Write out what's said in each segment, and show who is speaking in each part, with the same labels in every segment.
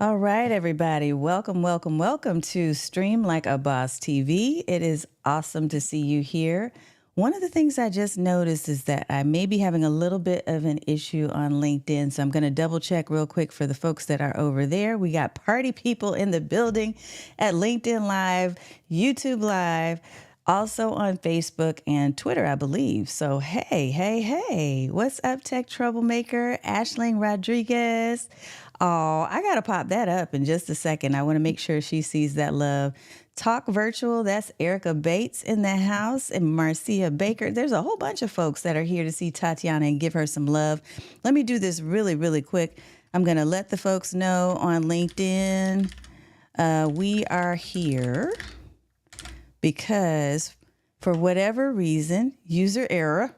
Speaker 1: All right, everybody. Welcome, welcome, welcome to Stream Like a Boss TV. It is awesome to see you here. One of the things I just noticed is that I may be having a little bit of an issue on LinkedIn. So I'm going to double check real quick for the folks that are over there. We got party people in the building at LinkedIn Live, YouTube Live, also on Facebook and Twitter, I believe. So, hey, hey, hey, what's up, tech troublemaker? Ashling Rodriguez. Oh, I got to pop that up in just a second. I want to make sure she sees that love. Talk Virtual, that's Erica Bates in the house and Marcia Baker. There's a whole bunch of folks that are here to see Tatiana and give her some love. Let me do this really, really quick. I'm going to let the folks know on LinkedIn we are here because for whatever reason, user error,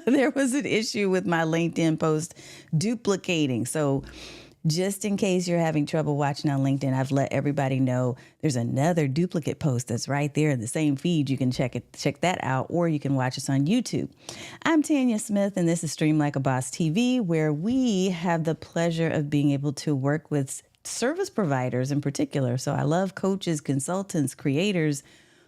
Speaker 1: there was an issue with my LinkedIn post duplicating. So just in case you're having trouble watching on LinkedIn, I've let everybody know there's another duplicate post that's right there in the same feed. You can check that out, or you can watch us on YouTube. I'm Tanya Smith, and this is Stream Like a Boss TV, where we have the pleasure of being able to work with service providers in particular. So I love coaches, consultants, creators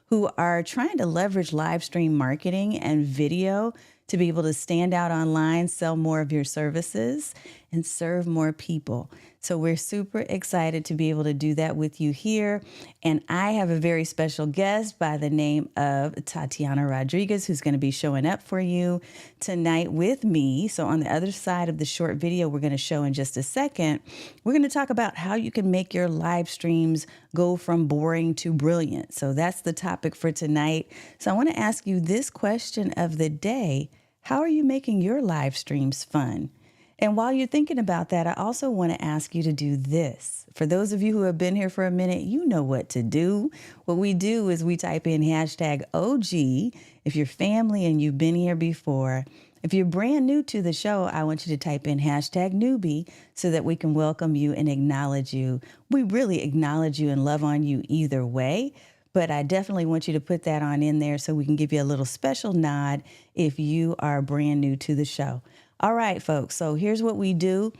Speaker 1: who are trying to leverage live stream marketing and video to be able to stand out online, sell more of your services, and serve more people. So we're super excited to be able to do that with you here. And I have a very special guest by the name of Tatiana Rodriguez, who's going to be showing up for you tonight with me. So on the other side of the short video we're going to show in just a second, we're going to talk about how you can make your live streams go from boring to brilliant. So that's the topic for tonight. So I want to ask you this question of the day. How are you making your live streams fun? And while you're thinking about that, I also want to ask you to do this. For those of you who have been here for a minute, you know what to do. What we do is we type in hashtag OG if you're family and you've been here before. If you're brand new to the show, I want you to type in hashtag newbie so that we can welcome you and acknowledge you. We really acknowledge you and love on you either way. But I definitely want you to put that on in there so we can give you a little special nod if you are brand new to the show. All right, folks. So here's what we do.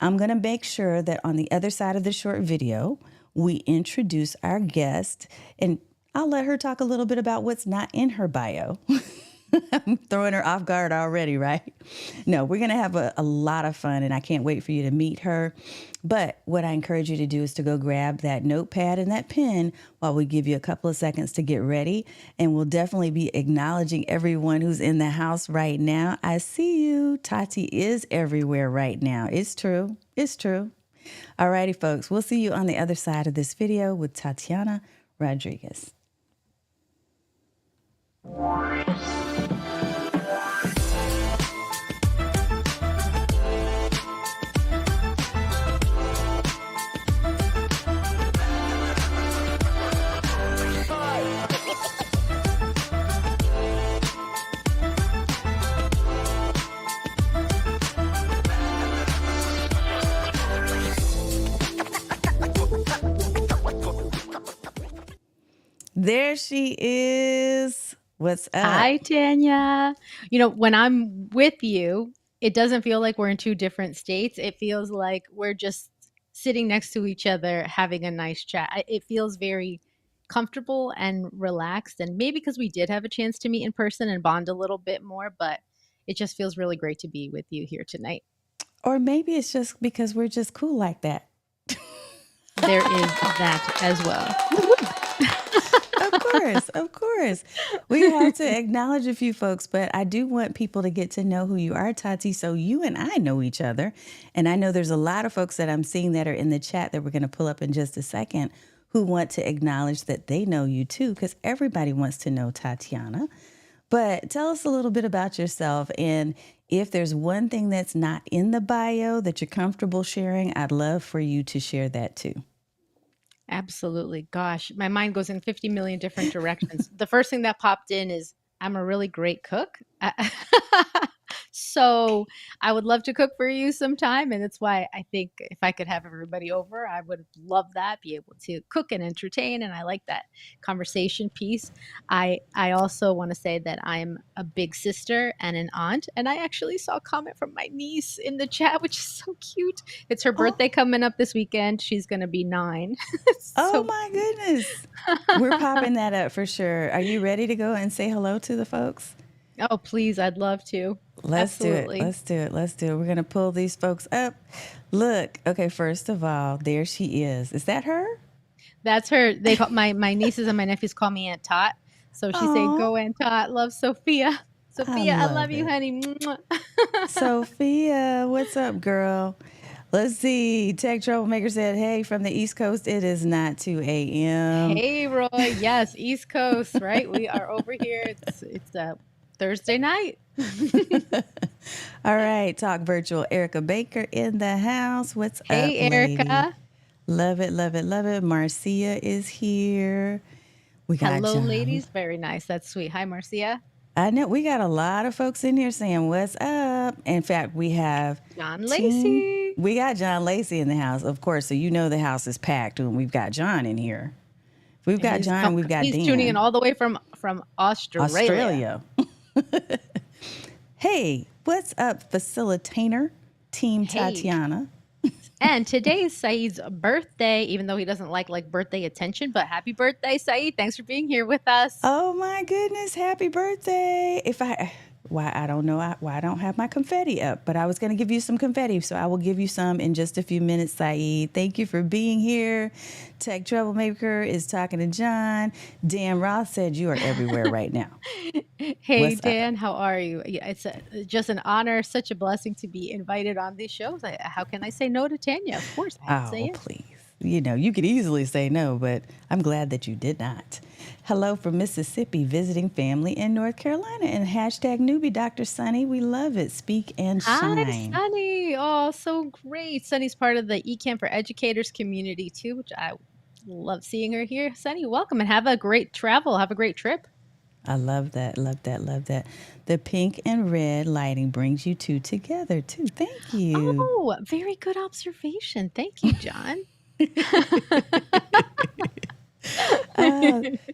Speaker 1: I'm going to make sure that on the other side of the short video, we introduce our guest, and I'll let her talk a little bit about what's not in her bio. I'm throwing her off guard already, right? No, we're going to have a lot of fun, and I can't wait for you to meet her. But what I encourage you to do is to go grab that notepad and that pen while we give you a couple of seconds to get ready. And we'll definitely be acknowledging everyone who's in the house right now. I see you. Tati is everywhere right now. It's true. It's true. All righty, folks. We'll see you on the other side of this video with Tatiana Rodriguez. There she is. What's up?
Speaker 2: Hi, Tanya. When I'm with you, it doesn't feel like we're in two different states. It feels like we're just sitting next to each other having a nice chat. It feels very comfortable and relaxed. And maybe because we did have a chance to meet in person and bond a little bit more, but it just feels really great to be with you here tonight.
Speaker 1: Or maybe it's just because we're just cool like that.
Speaker 2: There is that as well.
Speaker 1: Of course. We have to acknowledge a few folks, but I do want people to get to know who you are, Tati, so you and I know each other. And I know there's a lot of folks that I'm seeing that are in the chat that we're going to pull up in just a second who want to acknowledge that they know you too, because everybody wants to know Tatiana. But tell us a little bit about yourself. And if there's one thing that's not in the bio that you're comfortable sharing, I'd love for you to share that too.
Speaker 2: Absolutely. Gosh, my mind goes in 50 million different directions. The first thing that popped in is I'm a really great cook. So I would love to cook for you sometime. And that's why I think if I could have everybody over, I would love that, be able to cook and entertain. And I like that conversation piece. I also want to say that I'm a big sister and an aunt. And I actually saw a comment from my niece in the chat, which is so cute. It's her
Speaker 1: Oh,
Speaker 2: birthday coming up this weekend. She's going to be 9.
Speaker 1: oh
Speaker 2: So
Speaker 1: my goodness. We're popping that up for sure. Are you ready to go and say hello to the folks?
Speaker 2: oh, please, I'd love to.
Speaker 1: Let's do it.
Speaker 2: Absolutely.
Speaker 1: Let's do it. Let's do it. We're going to pull these folks up. Look. Okay, first of all, there she is. Is that her?
Speaker 2: That's her. They call my nieces and my nephews call me Aunt Tot. So she say,
Speaker 1: Oh,
Speaker 2: "Go Aunt Tot, love Sophia."
Speaker 1: I
Speaker 2: Sophia, I love
Speaker 1: love
Speaker 2: you,
Speaker 1: it.
Speaker 2: honey. Mwah.
Speaker 1: Sophia, what's up, girl? Let's see. Tech Troublemaker said, hey, from the East Coast, it is not 2 a.m.
Speaker 2: Hey, Roy. Yes, East Coast, right? We are over here. It's a Thursday night.
Speaker 1: All right, Talk Virtual. Erica Baker in the house. What's up,
Speaker 2: Hey,
Speaker 1: lady?
Speaker 2: Erica.
Speaker 1: Love it, love it, love it. Marcia is here. We got
Speaker 2: Hello,
Speaker 1: John.
Speaker 2: ladies. Very nice. That's sweet. Hi, Marcia.
Speaker 1: I know we got a lot of folks in here saying, what's up? In fact, we have
Speaker 2: John
Speaker 1: team.
Speaker 2: Lacey.
Speaker 1: We got John Lacey in the house, of course. So you know the house is packed when we've got John in here. If we've
Speaker 2: And
Speaker 1: got John, we've got
Speaker 2: he's tuning in
Speaker 1: Dan.
Speaker 2: all the way from Australia.
Speaker 1: Australia. Hey, what's up, facilitator, Team
Speaker 2: Hey.
Speaker 1: Tatiana?
Speaker 2: And today is Saeed's birthday, even though he doesn't like birthday attention. But happy birthday, Saeed. Thanks for being here with us.
Speaker 1: Oh my goodness, happy birthday. Why I don't know why I don't have my confetti up, but I was going to give you some confetti, so I will give you some in just a few minutes, Saeed. Thank you for being here. Tech Troublemaker is talking to John. Dan Roth said you are everywhere right now.
Speaker 2: Hey,
Speaker 1: What's up?
Speaker 2: Dan, how are you? Yeah, it's just an honor, such a blessing to be invited on these shows. How can I say no to Tanya? Of course, I have to say
Speaker 1: Oh,
Speaker 2: yes.
Speaker 1: please. You know, you could easily say no, but I'm glad that you did not. Hello from Mississippi, visiting family in North Carolina, and hashtag newbie Dr. Sunny. We love it. Speak and
Speaker 2: Hi,
Speaker 1: shine.
Speaker 2: Sunny. Oh, so great. Sunny's part of the eCamp for Educators community too, which I love seeing her here. Sunny, welcome and have a great travel. Have a great trip.
Speaker 1: I love that, love that, love that. The pink and red lighting brings you two together, too. Thank you.
Speaker 2: Oh, very good observation. Thank you, John.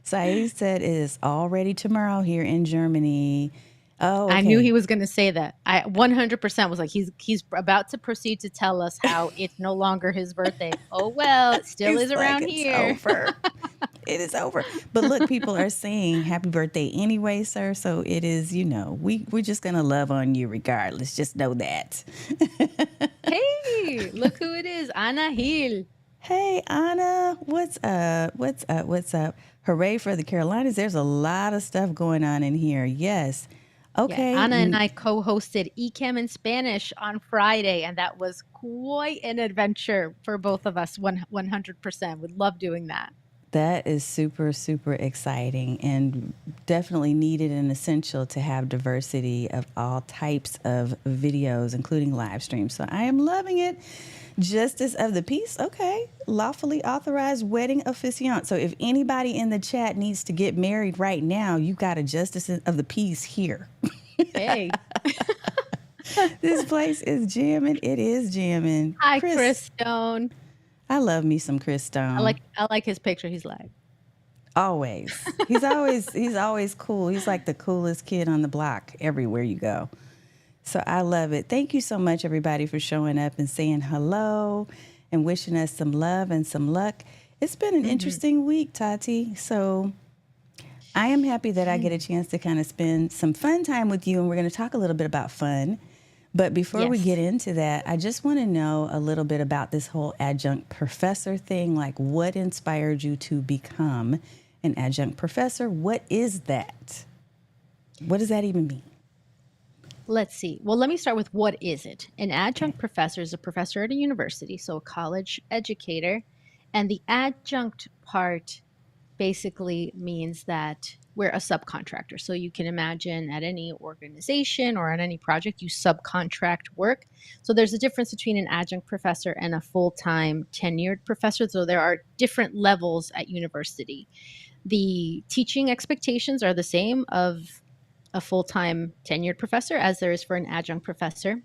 Speaker 1: Saeed said it is already tomorrow here in Germany. Oh,
Speaker 2: I knew he
Speaker 1: okay.
Speaker 2: was going to say that. I 100% was like, he's about to proceed to tell us how it's no longer his birthday. Oh well, it still is
Speaker 1: It's like
Speaker 2: around
Speaker 1: it's
Speaker 2: here.
Speaker 1: over. It is over. But look, people are saying happy birthday anyway, sir. So it is, we're just gonna love on you regardless. Just know that.
Speaker 2: Hey, look who it is, Anna Hill.
Speaker 1: Hey Anna, what's up? What's up? What's up? Hooray for the Carolinas. There's a lot of stuff going on in here. Yes.
Speaker 2: Yeah,
Speaker 1: Okay.
Speaker 2: Anna and I co-hosted eChem in Spanish on Friday, and that was quite an adventure for both of us. 100%. Would love doing that.
Speaker 1: That is super, super exciting and definitely needed and essential to have diversity of all types of videos, including live streams. So I am loving it. Justice of the peace. Okay. Lawfully authorized wedding officiant. So if anybody in the chat needs to get married right now, you got a justice of the peace here.
Speaker 2: Hey,
Speaker 1: This place is jamming. It is jamming.
Speaker 2: hi, Chris
Speaker 1: Chris,
Speaker 2: Stone.
Speaker 1: I love me some Chris Stone.
Speaker 2: I like his picture. He's like,
Speaker 1: Always. He's always cool. He's like the coolest kid on the block everywhere you go. So I love it. Thank you so much, everybody, for showing up and saying hello and wishing us some love and some luck. It's been an interesting week, Tati. So I am happy that I get a chance to kind of spend some fun time with you, and we're going to talk a little bit about fun. But before we
Speaker 2: yes.
Speaker 1: get into that, I just want to know a little bit about this whole adjunct professor thing. Like, what inspired you to become an adjunct professor? What is that? What does that even mean?
Speaker 2: Let's see. Well, let me start with what is it? An adjunct professor is a professor at a university, so a college educator. And the adjunct part basically means that we're a subcontractor. So you can imagine at any organization or on any project, you subcontract work. So there's a difference between an adjunct professor and a full-time tenured professor. So there are different levels at university. The teaching expectations are the same of a full-time tenured professor as there is for an adjunct professor.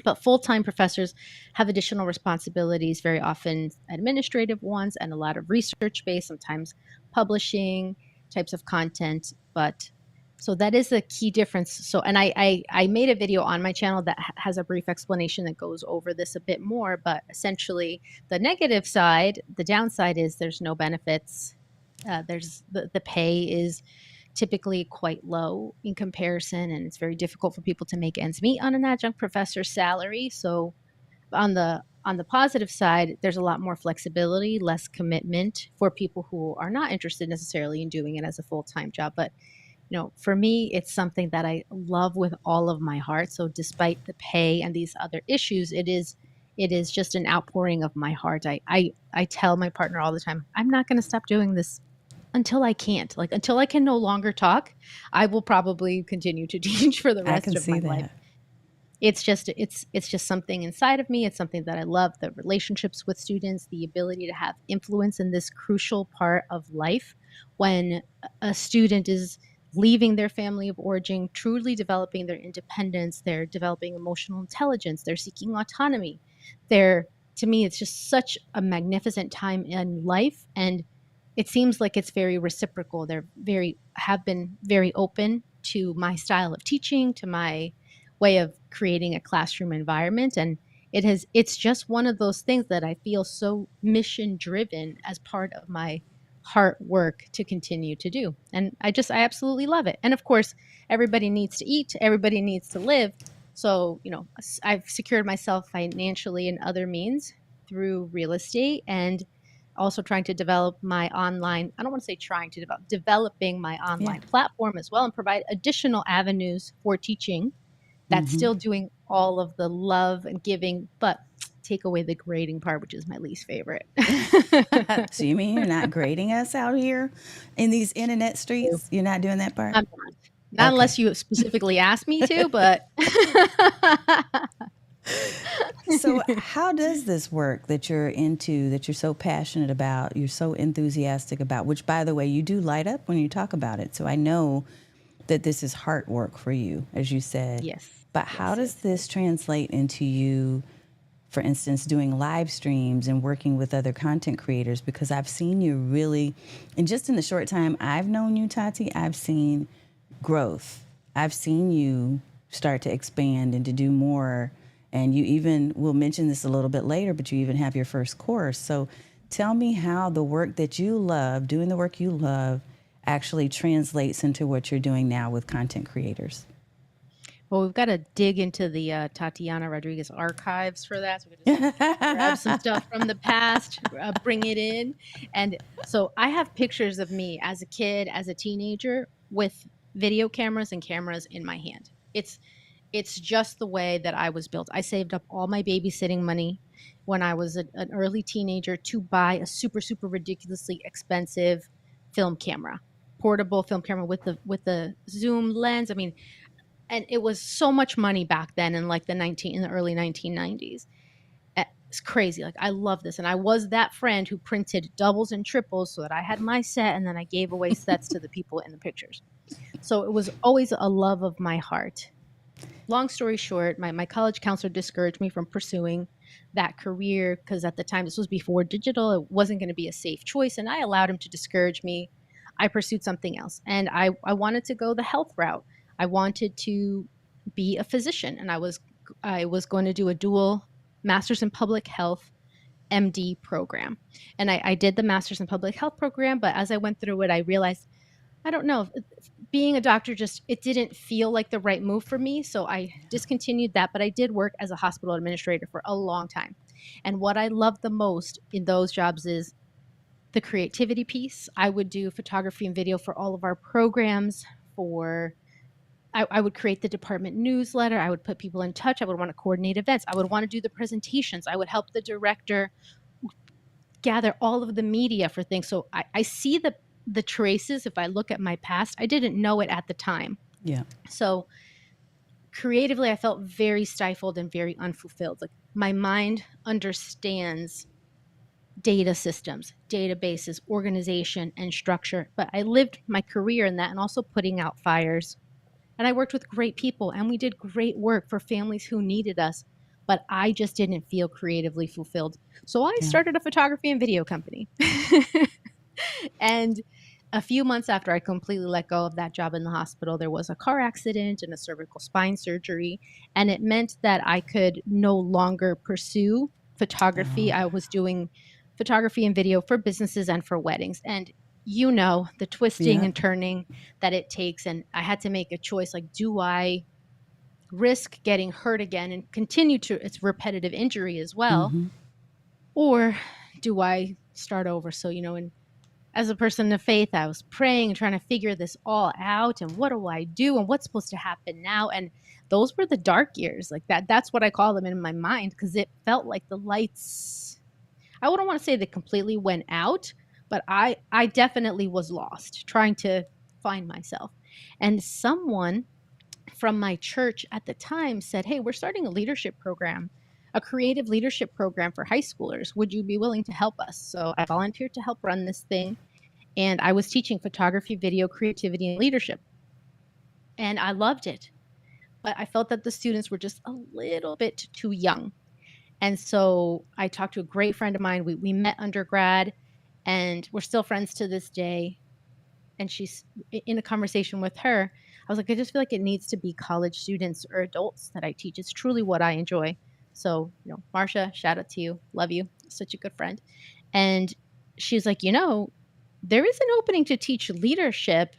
Speaker 2: But full-time professors have additional responsibilities, very often administrative ones, and a lot of research-based, sometimes publishing types of content. But so that is a key difference. So, and I made a video on my channel that has a brief explanation that goes over this a bit more. But essentially, the negative side, the downside is there's no benefits. There's the pay is typically quite low in comparison, and it's very difficult for people to make ends meet on an adjunct professor's salary. So on the positive side, there's a lot more flexibility, less commitment for people who are not interested necessarily in doing it as a full-time job. But for me, it's something that I love with all of my heart. So despite the pay and these other issues, it is just an outpouring of my heart. I tell my partner all the time, I'm not going to stop doing this until I can't. Like until I can no longer talk, I will probably continue to teach for the
Speaker 1: I
Speaker 2: rest
Speaker 1: can
Speaker 2: of my
Speaker 1: see
Speaker 2: life.
Speaker 1: that.
Speaker 2: It's just something inside of me. It's something that I love, the relationships with students, the ability to have influence in this crucial part of life when a student is leaving their family of origin, truly developing their independence, they're developing emotional intelligence, they're seeking autonomy. They're To me, it's just such a magnificent time in life, and it seems like it's very reciprocal. They're very have been very open to my style of teaching, to my way of creating a classroom environment, and it's just one of those things that I feel so mission driven as part of my heart work to continue to do. And I absolutely love it. And of course, everybody needs to eat, everybody needs to live. So, I've secured myself financially in other means through real estate, and also trying to develop my online, I don't want to say trying to developing my
Speaker 1: Yeah.
Speaker 2: online platform as well, and provide additional avenues for teaching that's
Speaker 1: Hmm.
Speaker 2: still doing all of the love and giving, but take away the grading part, which is my least favorite.
Speaker 1: So you mean you're not grading us out here in these internet streets? You're not doing that part?
Speaker 2: I'm not
Speaker 1: Okay.
Speaker 2: unless you specifically ask me to, but
Speaker 1: So how does this work that you're into, that you're so passionate about, you're so enthusiastic about, which by the way, you do light up when you talk about it. So I know that this is heart work for you, as you said.
Speaker 2: yes,
Speaker 1: But how
Speaker 2: yes,
Speaker 1: does
Speaker 2: yes,
Speaker 1: this
Speaker 2: yes.
Speaker 1: translate into you, for instance, doing live streams and working with other content creators? Because I've seen you really, and just in the short time I've known you, Tati, I've seen growth. I've seen you start to expand and to do more. And you even, we'll mention this a little bit later, but you even have your first course. So tell me how the work that you love, doing the work you love, actually translates into what you're doing now with content creators.
Speaker 2: Well, we've got to dig into the Tatiana Rodriguez archives for that. So we can just grab some stuff from the past, bring it in. And so I have pictures of me as a kid, as a teenager, with video cameras and cameras in my hand. It's just the way that I was built. I saved up all my babysitting money when I was an early teenager to buy a super, super ridiculously expensive film camera, portable film camera with the zoom lens. I mean, and it was so much money back then in like in the early 1990s. It's crazy. Like I love this, and I was that friend who printed doubles and triples so that I had my set, and then I gave away sets to the people in the pictures. So it was always a love of my heart. Long story short, my college counselor discouraged me from pursuing that career because at the time, this was before digital, it wasn't going to be a safe choice. And I allowed him to discourage me. I pursued something else. And I wanted to go the health route. I wanted to be a physician, and I was going to do a dual master's in public health MD program. And I did the master's in public health program, but as I went through it, I realized I don't know. Being a doctor just it didn't feel like the right move for me, so I discontinued that, but I did work as a hospital administrator for a long time. And what I love the most in those jobs is the creativity piece. I would do photography and video for all of our programs for I would create the department newsletter. I would put people in touch. I would want to coordinate events. I would want to do the presentations. I would help the director gather all of the media for things. So I see the traces. If I look at my past, I didn't know it at the time.
Speaker 1: Yeah.
Speaker 2: So creatively, I felt very stifled and very unfulfilled. Like my mind understands data systems, databases, organization, and structure, but I lived my career in that and also putting out fires and I worked with great people and we did great work for families who needed us, but I just didn't feel creatively fulfilled. So I
Speaker 1: Yeah.
Speaker 2: started a photography and video company. And a few months after I completely let go of that job in the hospital, there was a car accident and a cervical spine surgery. And it meant that I could no longer pursue photography.
Speaker 1: Oh,
Speaker 2: I was doing photography and video for businesses and for weddings. And you know, the twisting
Speaker 1: yep.
Speaker 2: and turning that it takes. And I had to make a choice like, do I risk getting hurt again and continue to it's repetitive injury as well?
Speaker 1: Mm-hmm.
Speaker 2: Or do I start over? So, and as a person of faith, I was praying and trying to figure this all out. And what do I do? And what's supposed to happen now? And those were the dark years. Like that's what I call them in my mind, because it felt like the lights, I wouldn't want to say they completely went out, but I definitely was lost trying to find myself. And someone from my church at the time said, "Hey, we're starting a leadership program, a creative leadership program for high schoolers. Would you be willing to help us?" So I volunteered to help run this thing, and I was teaching photography, video, creativity, and leadership. And I loved it. But I felt that the students were just a little bit too young. And so I talked to a great friend of mine. We met undergrad and we're still friends to this day. And she's in a conversation with her. I was like, I just feel like it needs to be college students or adults that I teach. It's truly what I enjoy. So, Marsha, shout out to you. Love you. Such a good friend. And she's like, there is an opening to teach leadership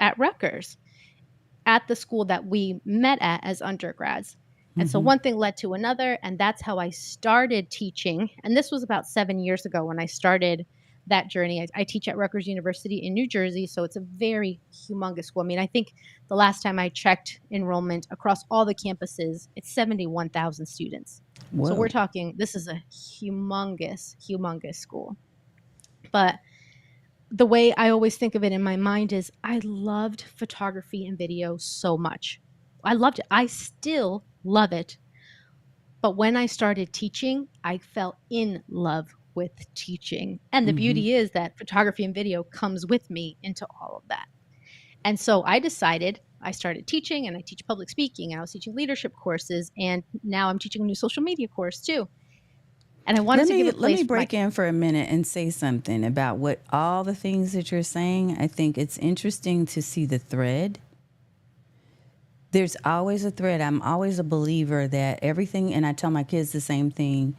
Speaker 2: at Rutgers, at the school that we met at as undergrads. And so
Speaker 1: Mm-hmm.
Speaker 2: one thing led to another, and that's how I started teaching. And this was about 7 years ago when I started that journey. I teach at Rutgers University in New Jersey, so it's a very humongous school. I mean, I think the last time I checked enrollment across all the campuses, it's 71,000 students. So we're
Speaker 1: Whoa.
Speaker 2: talking, this is a humongous, humongous school. But the way I always think of it in my mind is I loved photography and video so much. I loved it. I still love it. But when I started teaching, I fell in love with teaching. And the
Speaker 1: Mm-hmm.
Speaker 2: beauty is that photography and video comes with me into all of that. And so I decided I started teaching, and I teach public speaking, and I was teaching leadership courses, and now I'm teaching a new social media course too. And I wanted
Speaker 1: Let
Speaker 2: to give
Speaker 1: me
Speaker 2: a
Speaker 1: let
Speaker 2: place
Speaker 1: me
Speaker 2: for my
Speaker 1: break in for a minute and say something about what all the things that you're saying. I think it's interesting to see the thread. There's always a thread. I'm always a believer that everything, and I tell my kids the same thing.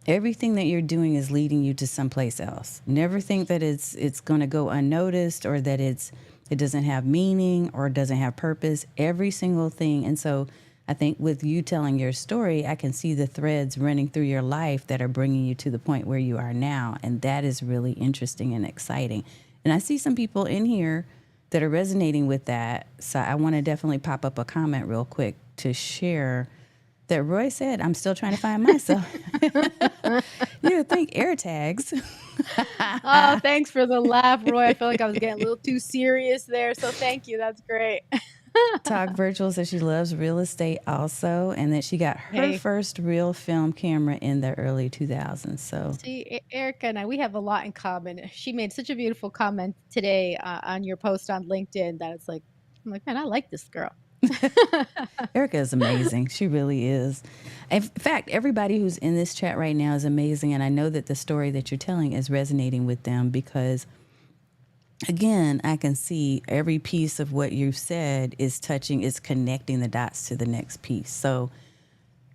Speaker 1: Everything that you're doing is leading you to someplace else. Never think that it's going to go unnoticed, or that it doesn't have meaning or doesn't have purpose. Every single thing. And so I think with you telling your story, I can see the threads running through your life that are bringing you to the point where you are now. And that is really interesting and exciting. And I see some people in here that are resonating with that. So I want to definitely pop up a comment real quick to share that Roy said, I'm still trying to find myself. You would think air tags.
Speaker 2: Oh, thanks for the laugh, Roy. I feel like I was getting a little too serious there. So thank you. That's great.
Speaker 1: Talk Virtual says she loves real estate also, and that she got her
Speaker 2: Hey,
Speaker 1: first real film camera in the early 2000s. So,
Speaker 2: see, Erica and I, we have a lot in common. She made such a beautiful comment today on your post on LinkedIn that I'm like, man, I like this girl.
Speaker 1: Erica is amazing. She really is. In fact, everybody who's in this chat right now is amazing, and I know that the story that you're telling is resonating with them because, again, I can see every piece of what you've said is connecting the dots to the next piece. So,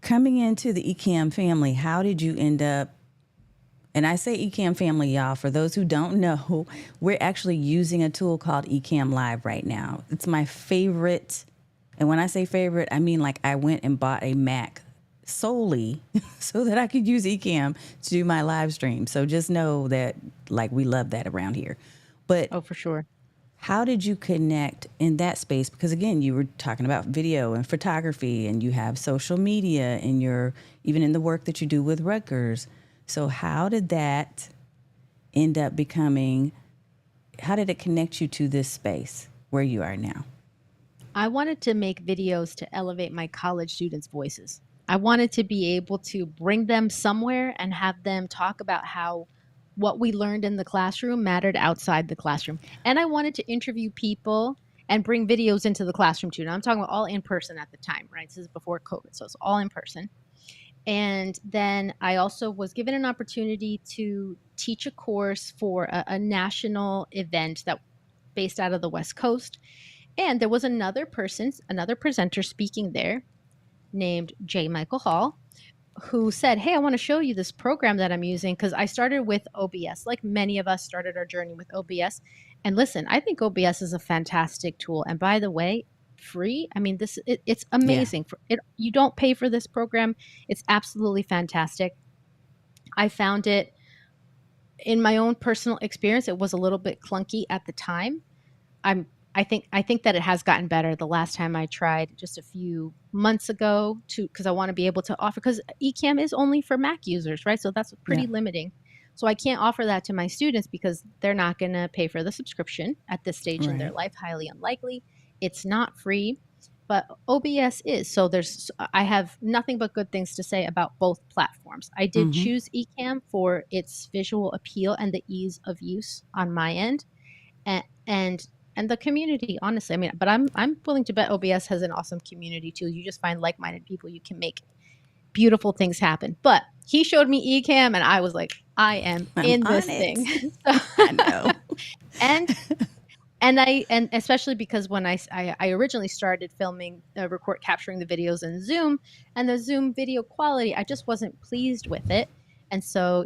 Speaker 1: coming into the ECAM family, how did you end up? And I say ECAM family, y'all, for those who don't know, we're actually using a tool called ECAM Live right now. It's my favorite. And when I say favorite, I mean like I went and bought a Mac solely so that I could use ECAM to do my live stream. So just know that like we love that around here. But
Speaker 2: Oh, for sure.
Speaker 1: how did you connect in that space? Because again, you were talking about video and photography, and you have social media, and you're even in the work that you do with Rutgers. So how did that end up becoming? How did it connect you to this space where you are now?
Speaker 2: I wanted to make videos to elevate my college students' voices. I wanted to be able to bring them somewhere and have them talk about how what we learned in the classroom mattered outside the classroom. And I wanted to interview people and bring videos into the classroom too. Now I'm talking about all in person at the time, right? This is before COVID, so it's all in person. And then I also was given an opportunity to teach a course for a national event that based out of the West Coast. And there was another person, another presenter speaking there named J. Michael Hall, who said, "Hey, I want to show you this program that I'm using," because I started with OBS, like many of us started our journey with OBS. And listen, I think OBS is a fantastic tool. And by the way, free. I mean, it's
Speaker 1: Yeah.
Speaker 2: amazing. For it, you don't pay for this program. It's absolutely fantastic. I found it in my own personal experience. It was a little bit clunky at the time. I'm I think that it has gotten better. The last time I tried just a few months ago to because I want to be able to offer because Ecamm is only for Mac users, right? So that's
Speaker 1: Yeah.
Speaker 2: pretty limiting. So I can't offer that to my students because they're not going to pay for the subscription at this stage in their
Speaker 1: Right.
Speaker 2: life, highly unlikely. It's not free, but OBS is. So I have nothing but good things to say about both platforms. I did
Speaker 1: Mm-hmm.
Speaker 2: choose Ecamm for its visual appeal and the ease of use on my end and and the community, honestly. I mean, but I'm willing to bet OBS has an awesome community too. You just find like-minded people, you can make beautiful things happen. But he showed me Ecamm and I was like, I am
Speaker 1: I'm
Speaker 2: in this
Speaker 1: on
Speaker 2: thing.
Speaker 1: it.
Speaker 2: So,
Speaker 1: I know.
Speaker 2: and and especially because when I originally started filming, capturing the videos in Zoom, and the Zoom video quality, I just wasn't pleased with it. And so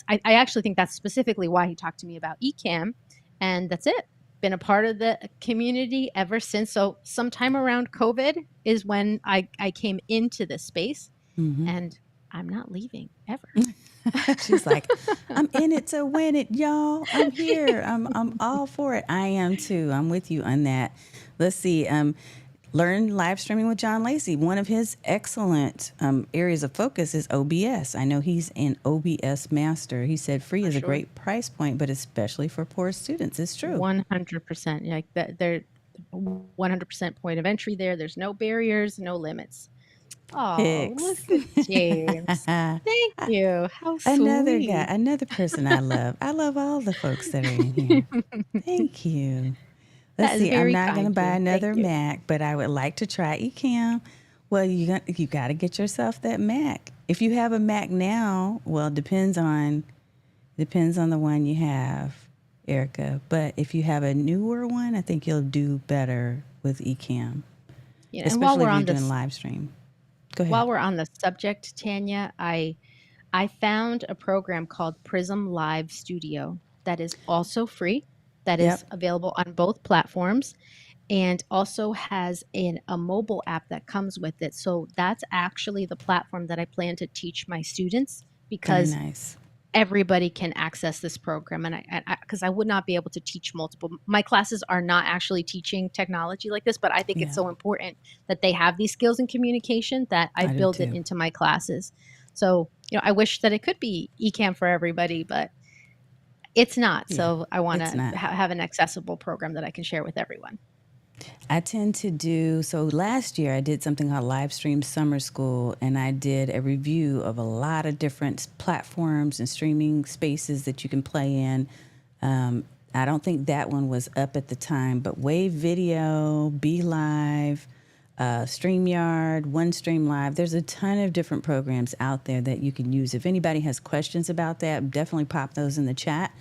Speaker 2: I actually think that's specifically why he talked to me about Ecamm, and that's it. Been a part of the community ever since. So sometime around COVID is when I came into this space,
Speaker 1: Mm-hmm.
Speaker 2: and I'm not leaving ever.
Speaker 1: She's like, I'm in it to win it, y'all. I'm here. I'm all for it. I am too. I'm with you on that. Let's see. Learn live streaming with John Lacey. One of his excellent areas of focus is OBS. I know he's an OBS master. He said free
Speaker 2: For
Speaker 1: is a
Speaker 2: sure.
Speaker 1: great price point, but especially for poor students. It's true.
Speaker 2: 100%. Like that, they're 100% point of entry there. There's no barriers, no limits. Oh, look
Speaker 1: Hicks.
Speaker 2: at James. Thank you. How
Speaker 1: Another guy,
Speaker 2: sweet.
Speaker 1: another person I love. I love all the folks that are in here. Thank you. Let's
Speaker 2: That is
Speaker 1: see. I'm
Speaker 2: very
Speaker 1: not going to
Speaker 2: kind,
Speaker 1: buy
Speaker 2: June. Thank
Speaker 1: another
Speaker 2: you.
Speaker 1: Mac, but I would like to try Ecamm. Well, you got to get yourself that Mac. If you have a Mac now, well, depends on the one you have, Erica. But if you have a newer one, I think you'll do better with Ecamm,
Speaker 2: And
Speaker 1: especially if you're doing live stream. Go ahead.
Speaker 2: while we're on the subject, Tanya, I found a program called Prism Live Studio that is also free, that is
Speaker 1: Yep.
Speaker 2: available on both platforms, and also has a mobile app that comes with it. So that's actually the platform that I plan to teach my students
Speaker 1: Very
Speaker 2: because
Speaker 1: nice.
Speaker 2: everybody can access this program. And because I would not be able to teach multiple, my classes are not actually teaching technology like this, but I think it's
Speaker 1: Yeah,
Speaker 2: so important that they have these skills in communication that I
Speaker 1: I do
Speaker 2: build it
Speaker 1: too.
Speaker 2: into my classes. So, I wish that it could be Ecamm for everybody, but it's not.
Speaker 1: Yeah,
Speaker 2: So I want
Speaker 1: it's
Speaker 2: to
Speaker 1: not.
Speaker 2: have an accessible program that I can share with everyone.
Speaker 1: I tend to do so. Last year, I did something called Live Stream Summer School, and I did a review of a lot of different platforms and streaming spaces that you can play in. I don't think that one was up at the time, but Wave Video, Be Live, StreamYard, OneStream Live. There's a ton of different programs out there that you can use. If anybody has questions about that, definitely pop those in the chat.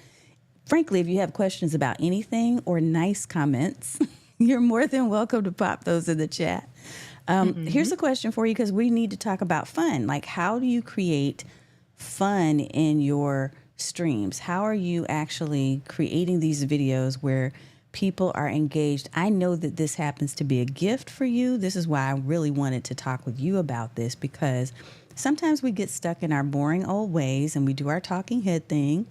Speaker 1: Frankly, if you have questions about anything or nice comments, you're more than welcome to pop those in the chat. Here's
Speaker 2: Hmm.
Speaker 1: a question for you because we need to talk about fun. Like, how do you create fun in your streams? How are you actually creating these videos where people are engaged? I know that this happens to be a gift for you. This is why I really wanted to talk with you about this because sometimes we get stuck in our boring old ways and we do our talking head thing.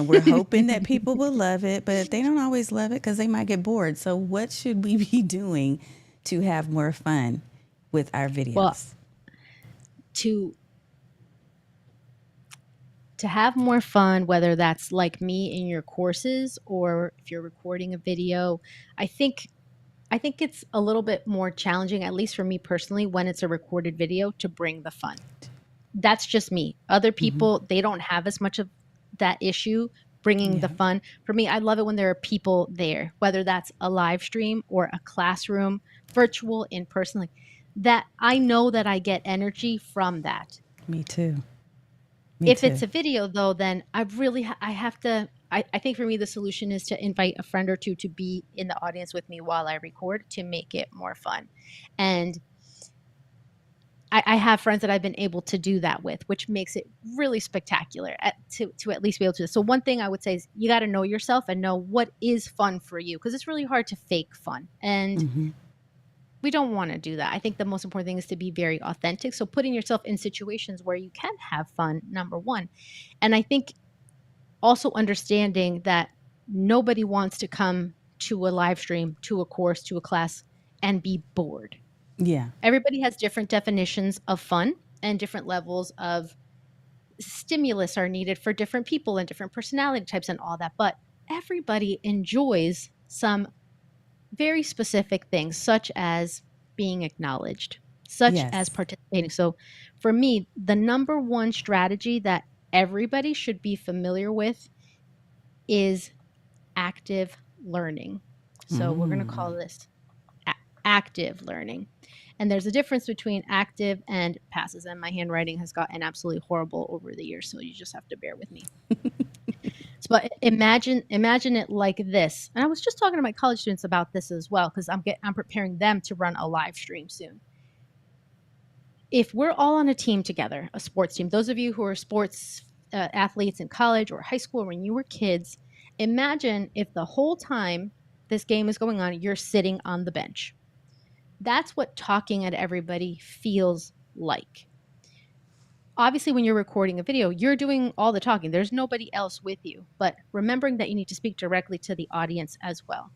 Speaker 1: We're hoping that people will love it, but they don't always love it because they might get bored. So, what should we be doing to have more fun with our
Speaker 2: Well,
Speaker 1: videos?
Speaker 2: to to have more fun, whether that's like me in your courses or if you're recording a video, I think I think it's a little bit more challenging, at least for me personally, when it's a recorded video to bring the fun. That's just me. Other
Speaker 1: Mm-hmm.
Speaker 2: people, they don't have as much of that issue bringing the
Speaker 1: Yeah.
Speaker 2: fun. For me, I love it when there are people there, whether that's a live stream or a classroom, virtual, in person, like that. I know that I get energy from that.
Speaker 1: Me too. Me
Speaker 2: If it's
Speaker 1: too.
Speaker 2: a video though, then I have to I think for me the solution is to invite a friend or two to be in the audience with me while I record to make it more fun. And I have friends that I've been able to do that with, which makes it really spectacular to at least be able to. So one thing I would say is you got to know yourself and know what is fun for you, because it's really hard to fake fun. And
Speaker 1: Hmm.
Speaker 2: we don't want to do that. I think the most important thing is to be very authentic. So putting yourself in situations where you can have fun, number one. And I think also understanding that nobody wants to come to a live stream, to a course, to a class and be bored.
Speaker 1: Yeah.
Speaker 2: Everybody has different definitions of fun, and different levels of stimulus are needed for different people and different personality types and all that. But everybody enjoys some very specific things, such as being acknowledged, such as
Speaker 1: Yes.
Speaker 2: participating. So for me, the number one strategy that everybody should be familiar with is active learning. So we're going to call
Speaker 1: Mm.
Speaker 2: this active learning. And there's a difference between active and passive. And my handwriting has gotten absolutely horrible over the years, so you just have to bear with me. So, but imagine it like this. And I was just talking to my college students about this as well, because I'm preparing them to run a live stream soon. If we're all on a team together, a sports team, those of you who are sports athletes in college or high school when you were kids, imagine if the whole time this game is going on, you're sitting on the bench. That's what talking at everybody feels like. Obviously, when you're recording a video, you're doing all the talking. There's nobody else with you, but remembering that you need to speak directly to the audience as well.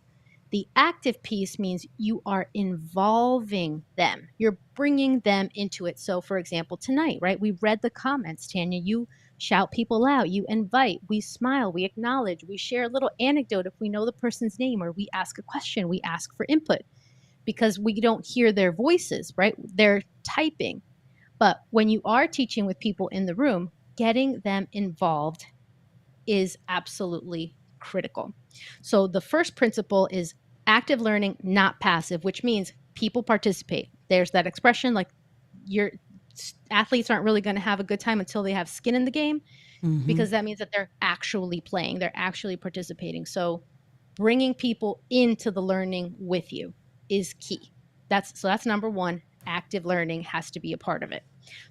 Speaker 2: The active piece means you are involving them. You're bringing them into it. So, for example, tonight, right? We read the comments, Tanya. You shout people out, you invite, we smile, we acknowledge, we share a little anecdote if we know the person's name, or we ask a question, we ask for input because we don't hear their voices, right? They're typing. But when you are teaching with people in the room, getting them involved is absolutely critical. So the first principle is active learning, not passive, which means people participate. There's that expression like your athletes aren't really going to have a good time until they have skin in the game,
Speaker 1: Hmm.
Speaker 2: because that means that they're actually playing, they're actually participating. So bringing people into the learning with you is key. That's number one. Active learning has to be a part of it.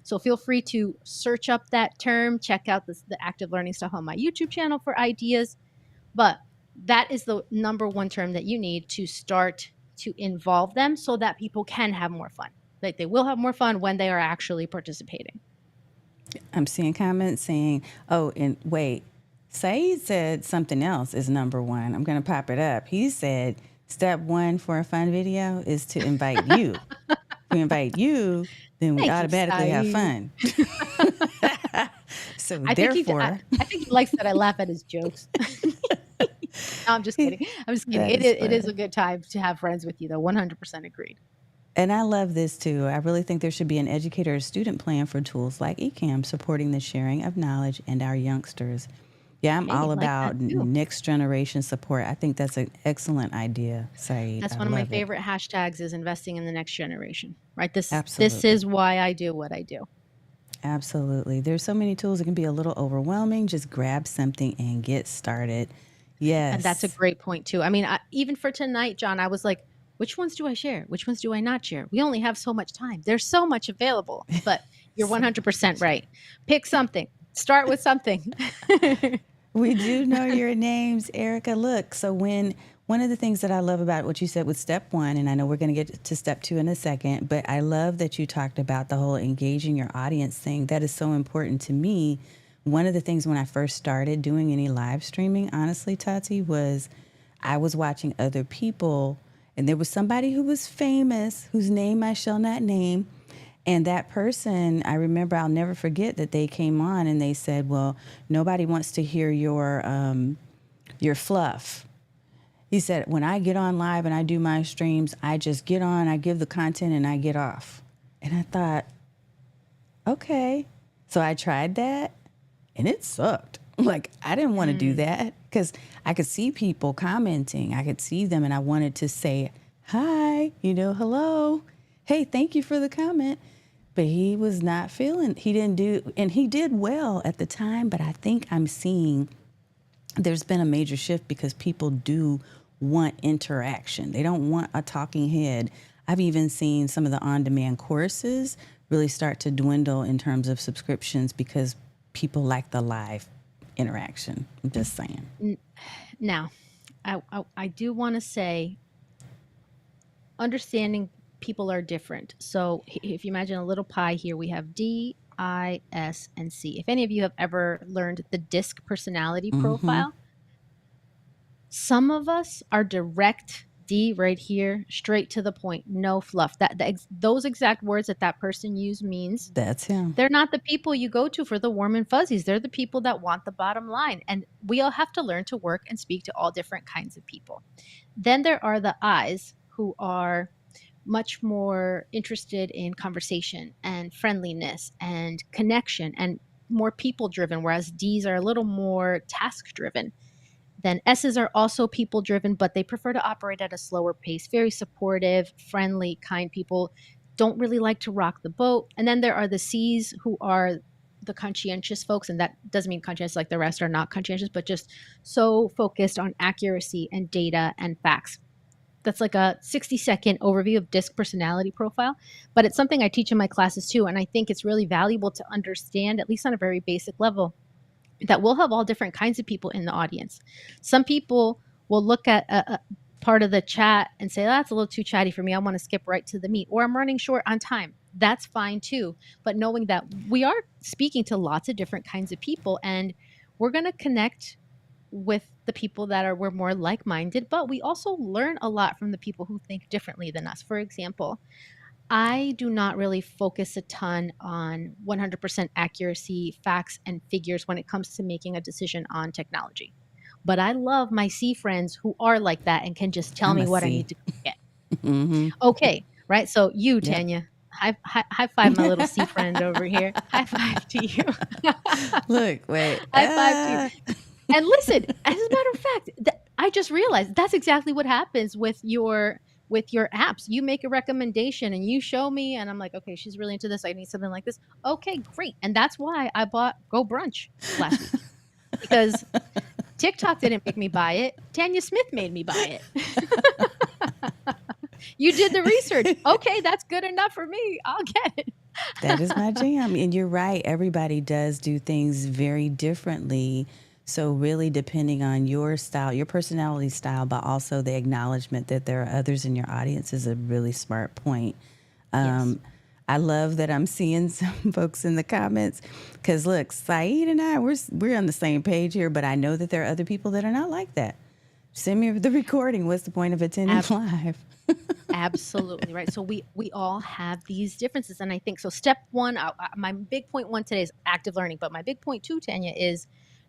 Speaker 2: So feel free to search up that term, check out the active learning stuff on my YouTube channel for ideas. But that is the number one term that you need to start to involve them so that people can have more fun. Like they will have more fun when they are actually participating.
Speaker 1: I'm seeing comments saying, oh, and wait, Saeed said something else is number one. I'm going to pop it up. He said, step one for a fun video is to invite you. If we invite you, then we
Speaker 2: Thank you,
Speaker 1: automatically have
Speaker 2: Saeed.
Speaker 1: fun. So
Speaker 2: I think
Speaker 1: therefore,
Speaker 2: I think he likes that I laugh at his jokes. No, I'm just kidding. I'm just kidding.
Speaker 1: that is
Speaker 2: It is a
Speaker 1: fun.
Speaker 2: good time to have friends with you, though. 100% agreed.
Speaker 1: And I love this too. I really think there should be an educator or student plan for tools like eCam supporting the sharing of knowledge and our youngsters. Yeah, I'm
Speaker 2: Hey,
Speaker 1: all
Speaker 2: like that
Speaker 1: about
Speaker 2: too.
Speaker 1: next generation support. I think that's an excellent idea, Saeed.
Speaker 2: That's
Speaker 1: I
Speaker 2: one of my
Speaker 1: love it.
Speaker 2: favorite hashtags is investing in the next generation. Right? This
Speaker 1: Absolutely.
Speaker 2: is why I do what I do.
Speaker 1: Absolutely. There's so many tools. It can be a little overwhelming. Just grab something and get started.
Speaker 2: And that's a
Speaker 1: Yes.
Speaker 2: great point too. I mean, even for tonight, John, I was like, which ones do I share? Which ones do I not share? We only have so much time. There's so much available. But you're
Speaker 1: So
Speaker 2: 100%
Speaker 1: much.
Speaker 2: right. Pick something. Start with something.
Speaker 1: We do know your names, Erica. Look, so when one of the things that I love about what you said with step one, and I know we're going to get to step two in a second, but I love that you talked about the whole engaging your audience thing. That is so important to me. One of the things when I first started doing any live streaming, honestly, Tati, was I was watching other people, and there was somebody who was famous, whose name I shall not name. And that person, I remember, I'll never forget that they came on and they said, "Well, nobody wants to hear your fluff." He said, "When I get on live and I do my streams, I just get on, I give the content, and I get off." And I thought, okay, so I tried that, and it sucked. Like, I didn't want to do
Speaker 2: Mm.
Speaker 1: that because I could see people commenting. I could see them and I wanted to say, hi, hello. Hey, thank you for the comment. But he was not feeling, he didn't do, and he did well at the time. But I think I'm seeing there's been a major shift because people do want interaction. They don't want a talking head. I've even seen some of the on demand courses really start to dwindle in terms of subscriptions because people like the live interaction. I'm just saying.
Speaker 2: Now, I do want to say, understanding people are different. So if you imagine a little pie here, we have D, I, S, and C. If any of you have ever learned the DISC personality
Speaker 1: Mm-hmm.
Speaker 2: profile, some of us are direct, D right here, straight to the point, no fluff. Those exact words that person used means
Speaker 1: That's him.
Speaker 2: they're not the people you go to for the warm and fuzzies. They're the people that want the bottom line. And we all have to learn to work and speak to all different kinds of people. Then there are the I's, who are much more interested in conversation and friendliness and connection and more people driven, whereas D's are a little more task driven. Then S's are also people driven, but they prefer to operate at a slower pace, very supportive, friendly, kind people, don't really like to rock the boat. And then there are the C's, who are the conscientious folks. And that doesn't mean conscientious like the rest are not conscientious, but just so focused on accuracy and data and facts. That's like a 60-second overview of DISC personality profile, but it's something I teach in my classes too. And I think it's really valuable to understand, at least on a very basic level, that we'll have all different kinds of people in the audience. Some people will look at a part of the chat and say, that's a little too chatty for me. I want to skip right to the meat, or I'm running short on time. That's fine too. But knowing that we are speaking to lots of different kinds of people, and we're going to connect with the people that we're more like-minded, but we also learn a lot from the people who think differently than us. For example, I do not really focus a ton on 100% accuracy, facts, and figures when it comes to making a decision on technology. But I love my C friends who are like that and can just tell
Speaker 1: I'm
Speaker 2: me
Speaker 1: a
Speaker 2: what I
Speaker 1: C.
Speaker 2: need to get.
Speaker 1: Mm-hmm.
Speaker 2: Okay, right? So you,
Speaker 1: Yep.
Speaker 2: Tanya, high five my little C friend over here. High five to you.
Speaker 1: Look, wait.
Speaker 2: High five to you. And listen, as a matter of fact, I just realized that's exactly what happens with your apps. You make a recommendation and you show me, and I'm like, okay, she's really into this. I need something like this. Okay, great. And that's why I bought Go Brunch last week, because TikTok didn't make me buy it. Tanya Smith made me buy it. You did the research. Okay, that's good enough for me. I'll get it.
Speaker 1: That is my jam. And you're right. Everybody does do things very differently. So, really, depending on your style, your personality style, but also the acknowledgement that there are others in your audience is a really smart point.
Speaker 2: Yes.
Speaker 1: Um, I love that I'm seeing some folks in the comments because look, Saeed and I, we're on the same page here, but I know that there are other people that are not like that. Send me the recording. What's the point of attending live?
Speaker 2: Absolutely right. So we all have these differences, and I think so. Step one, my big point one today is active learning, but my big point two, Tanya, is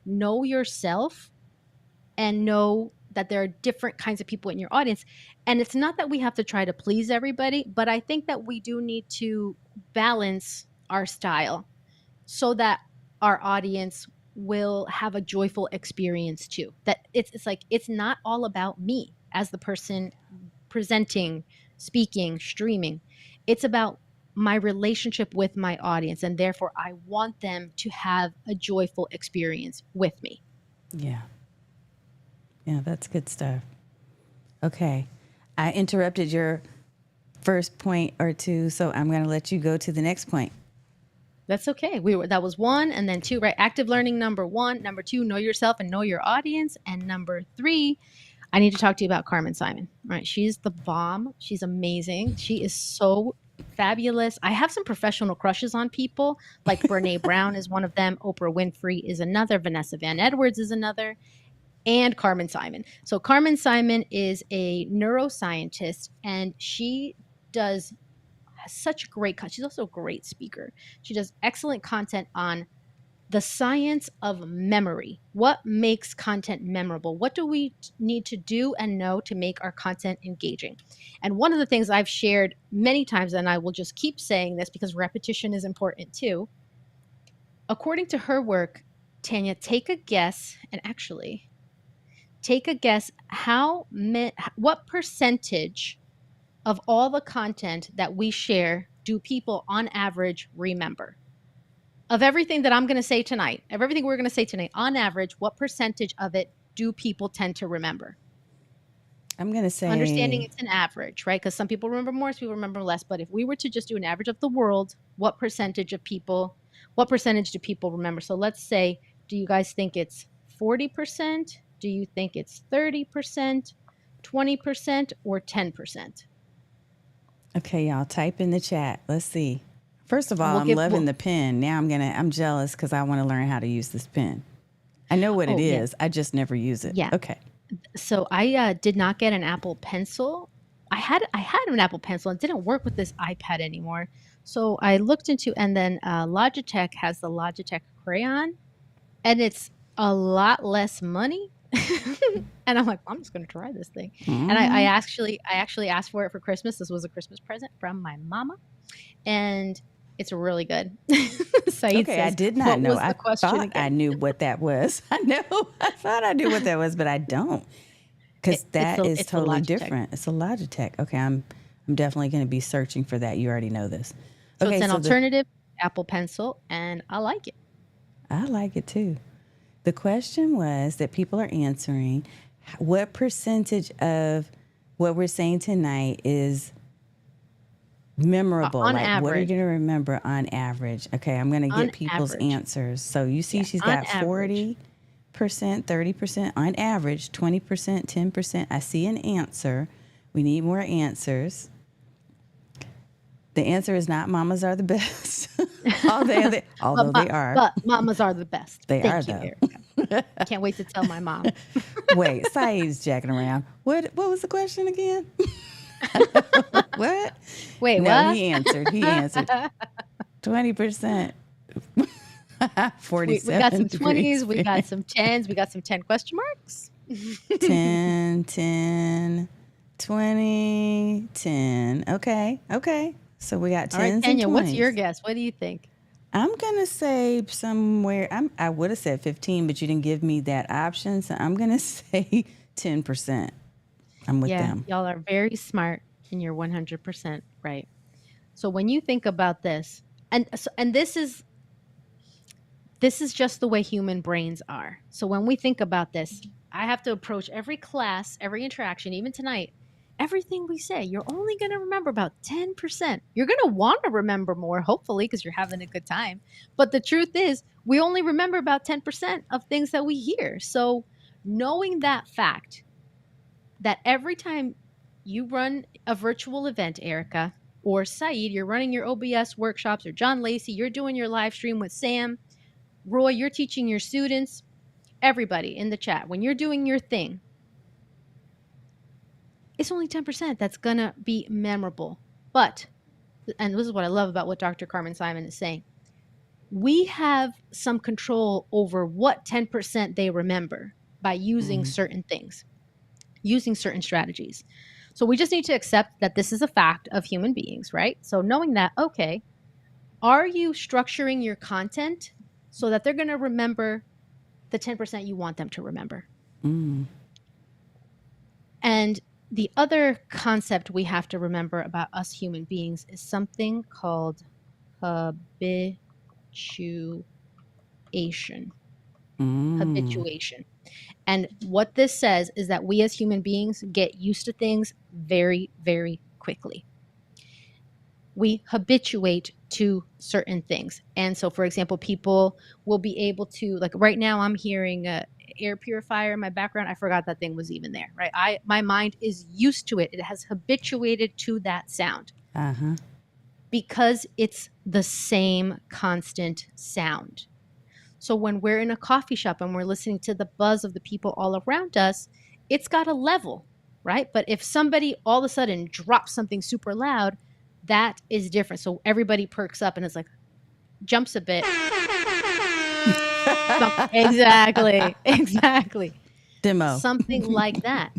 Speaker 2: know yourself and know that there are different kinds of people in your audience. And it's not that we have to try to please everybody, but I think that we do need to balance our style so that our audience will have a joyful experience too. That it's like it's not all about me as the person presenting, speaking, streaming. It's about my relationship with my audience, and therefore I want them to have a joyful experience with me.
Speaker 1: Yeah. Yeah, that's good stuff. Okay. I interrupted your first point or two, so I'm going to let you go to the next point.
Speaker 2: That's okay. That was one, and then two, right? Active learning, number one. Number two, know yourself and know your audience. And number three, I need to talk to you about Carmen Simon. Right? She's the bomb. She's amazing. She is so fabulous. I have some professional crushes on people, like Brene Brown is one of them. Oprah Winfrey is another. Vanessa Van Edwards is another. And Carmen Simon. So Carmen Simon is a neuroscientist, and she does has such great she's also a great speaker. She does excellent content on the science of memory. What makes content memorable? What do we need to do and know to make our content engaging? And one of the things I've shared many times, and I will just keep saying this because repetition is important too, according to her work, Tanya, take a guess, and actually take a guess what percentage of all the content that we share do people on average remember? Of everything that I'm going to say tonight, of everything we're going to say tonight, on average, what percentage of it do people tend to remember?
Speaker 1: I'm going to
Speaker 2: Understanding
Speaker 1: say,
Speaker 2: it's an average, right? Because some people remember more, some people remember less. But if we were to just do an average of the world, what percentage do people remember? So let's say, do you guys think it's 40%? Do you think it's 30%, 20%, or 10%?
Speaker 1: okay, y'all type in the chat. Let's see. First of
Speaker 2: And
Speaker 1: all,
Speaker 2: we'll
Speaker 1: I'm
Speaker 2: give,
Speaker 1: loving
Speaker 2: well,
Speaker 1: the pen. Now I'm jealous because I want to learn how to use this pen. I know what it
Speaker 2: oh, yeah,
Speaker 1: is. I just never use it.
Speaker 2: yeah.
Speaker 1: Okay.
Speaker 2: So I did not get an Apple Pencil. I had an Apple Pencil. It didn't work with this iPad anymore. So I looked into, and then Logitech has the Logitech Crayon, and it's a lot less money. And I'm like, I'm just going to try this thing. And I actually asked for it for Christmas. This was a Christmas present from my mama, and it's really good. Saeed
Speaker 1: Okay, I
Speaker 2: says,
Speaker 1: did not
Speaker 2: "What
Speaker 1: know.
Speaker 2: was the
Speaker 1: I
Speaker 2: question
Speaker 1: thought I
Speaker 2: again?"
Speaker 1: knew what that was. I know. I thought I knew what that was, but I don't. Because
Speaker 2: It's
Speaker 1: that
Speaker 2: the
Speaker 1: is
Speaker 2: it's the
Speaker 1: totally
Speaker 2: Logitech.
Speaker 1: different. It's a Logitech. Okay, I'm definitely going to be searching for that. You already know this.
Speaker 2: So it's
Speaker 1: Okay,
Speaker 2: an
Speaker 1: so
Speaker 2: alternative Apple Pencil, and I like it.
Speaker 1: I like it too. The question was that people are answering, what percentage of what we're saying tonight is memorable?
Speaker 2: On
Speaker 1: Like, what are you
Speaker 2: average,
Speaker 1: going to remember on average? Okay, I'm going to
Speaker 2: on
Speaker 1: get people's
Speaker 2: average,
Speaker 1: answers. So you see,
Speaker 2: yeah,
Speaker 1: she's
Speaker 2: on
Speaker 1: got
Speaker 2: average.
Speaker 1: 40%, 30% on average, 20%, 10%. I see an answer. We need more answers. The answer is not mamas are the best. Although they are.
Speaker 2: But mamas are the best.
Speaker 1: They are,
Speaker 2: Thank you,
Speaker 1: though.
Speaker 2: Erica. Can't wait to tell my mom.
Speaker 1: Wait, Saeed's jacking around. What was the question again? What?
Speaker 2: Wait,
Speaker 1: No,
Speaker 2: what?
Speaker 1: he answered. He answered. 20%,
Speaker 2: We got
Speaker 1: 47
Speaker 2: some
Speaker 1: degrees
Speaker 2: 20s, we got
Speaker 1: Fahrenheit.
Speaker 2: some 10s, we got some 10 question marks.
Speaker 1: 10, 10, 20, 10. Okay, okay. So we got
Speaker 2: All right,
Speaker 1: 10s and
Speaker 2: Tanya, what's your
Speaker 1: 20s.
Speaker 2: guess? What do you think?
Speaker 1: I'm gonna say somewhere. I would have said 15, but you didn't give me that option, so I'm gonna say 10%. I'm with
Speaker 2: Yeah,
Speaker 1: them.
Speaker 2: y'all are very smart and you're 100% right. So when you think about this, and this is just the way human brains are. So when we think about this, I have to approach every class, every interaction, even tonight, everything we say, you're only going to remember about 10%. You're going to want to remember more, hopefully, because you're having a good time. But the truth is, we only remember about 10% of things that we hear. So knowing that fact, that every time you run a virtual event, Erica, or Saeed, you're running your OBS workshops, or John Lacey, you're doing your live stream with Sam, Roy, you're teaching your students, everybody in the chat, when you're doing your thing, it's only 10% that's going to be memorable. But, and this is what I love about what Dr. Carmen Simon is saying, we have some control over what 10% they remember by using certain things, using certain strategies. So we just need to accept that this is a fact of human beings, right? So knowing that, okay, are you structuring your content so that they're going to remember the 10% you want them to remember? And the other concept we have to remember about us human beings is something called habituation. Habituation. And what this says is that we as human beings get used to things very, very quickly. We habituate to certain things. And so, for example, people will be able to, like right now, I'm hearing a air purifier in my background. I forgot that thing was even there, right? My mind is used to it. It has habituated to that sound because it's the same constant sound. So when we're in a coffee shop and we're listening to the buzz of the people all around us, it's got a level, right? But if somebody all of a sudden drops something super loud, that is different. So everybody perks up and it's like jumps a bit. Exactly. Exactly.
Speaker 1: Demo.
Speaker 2: Something like that.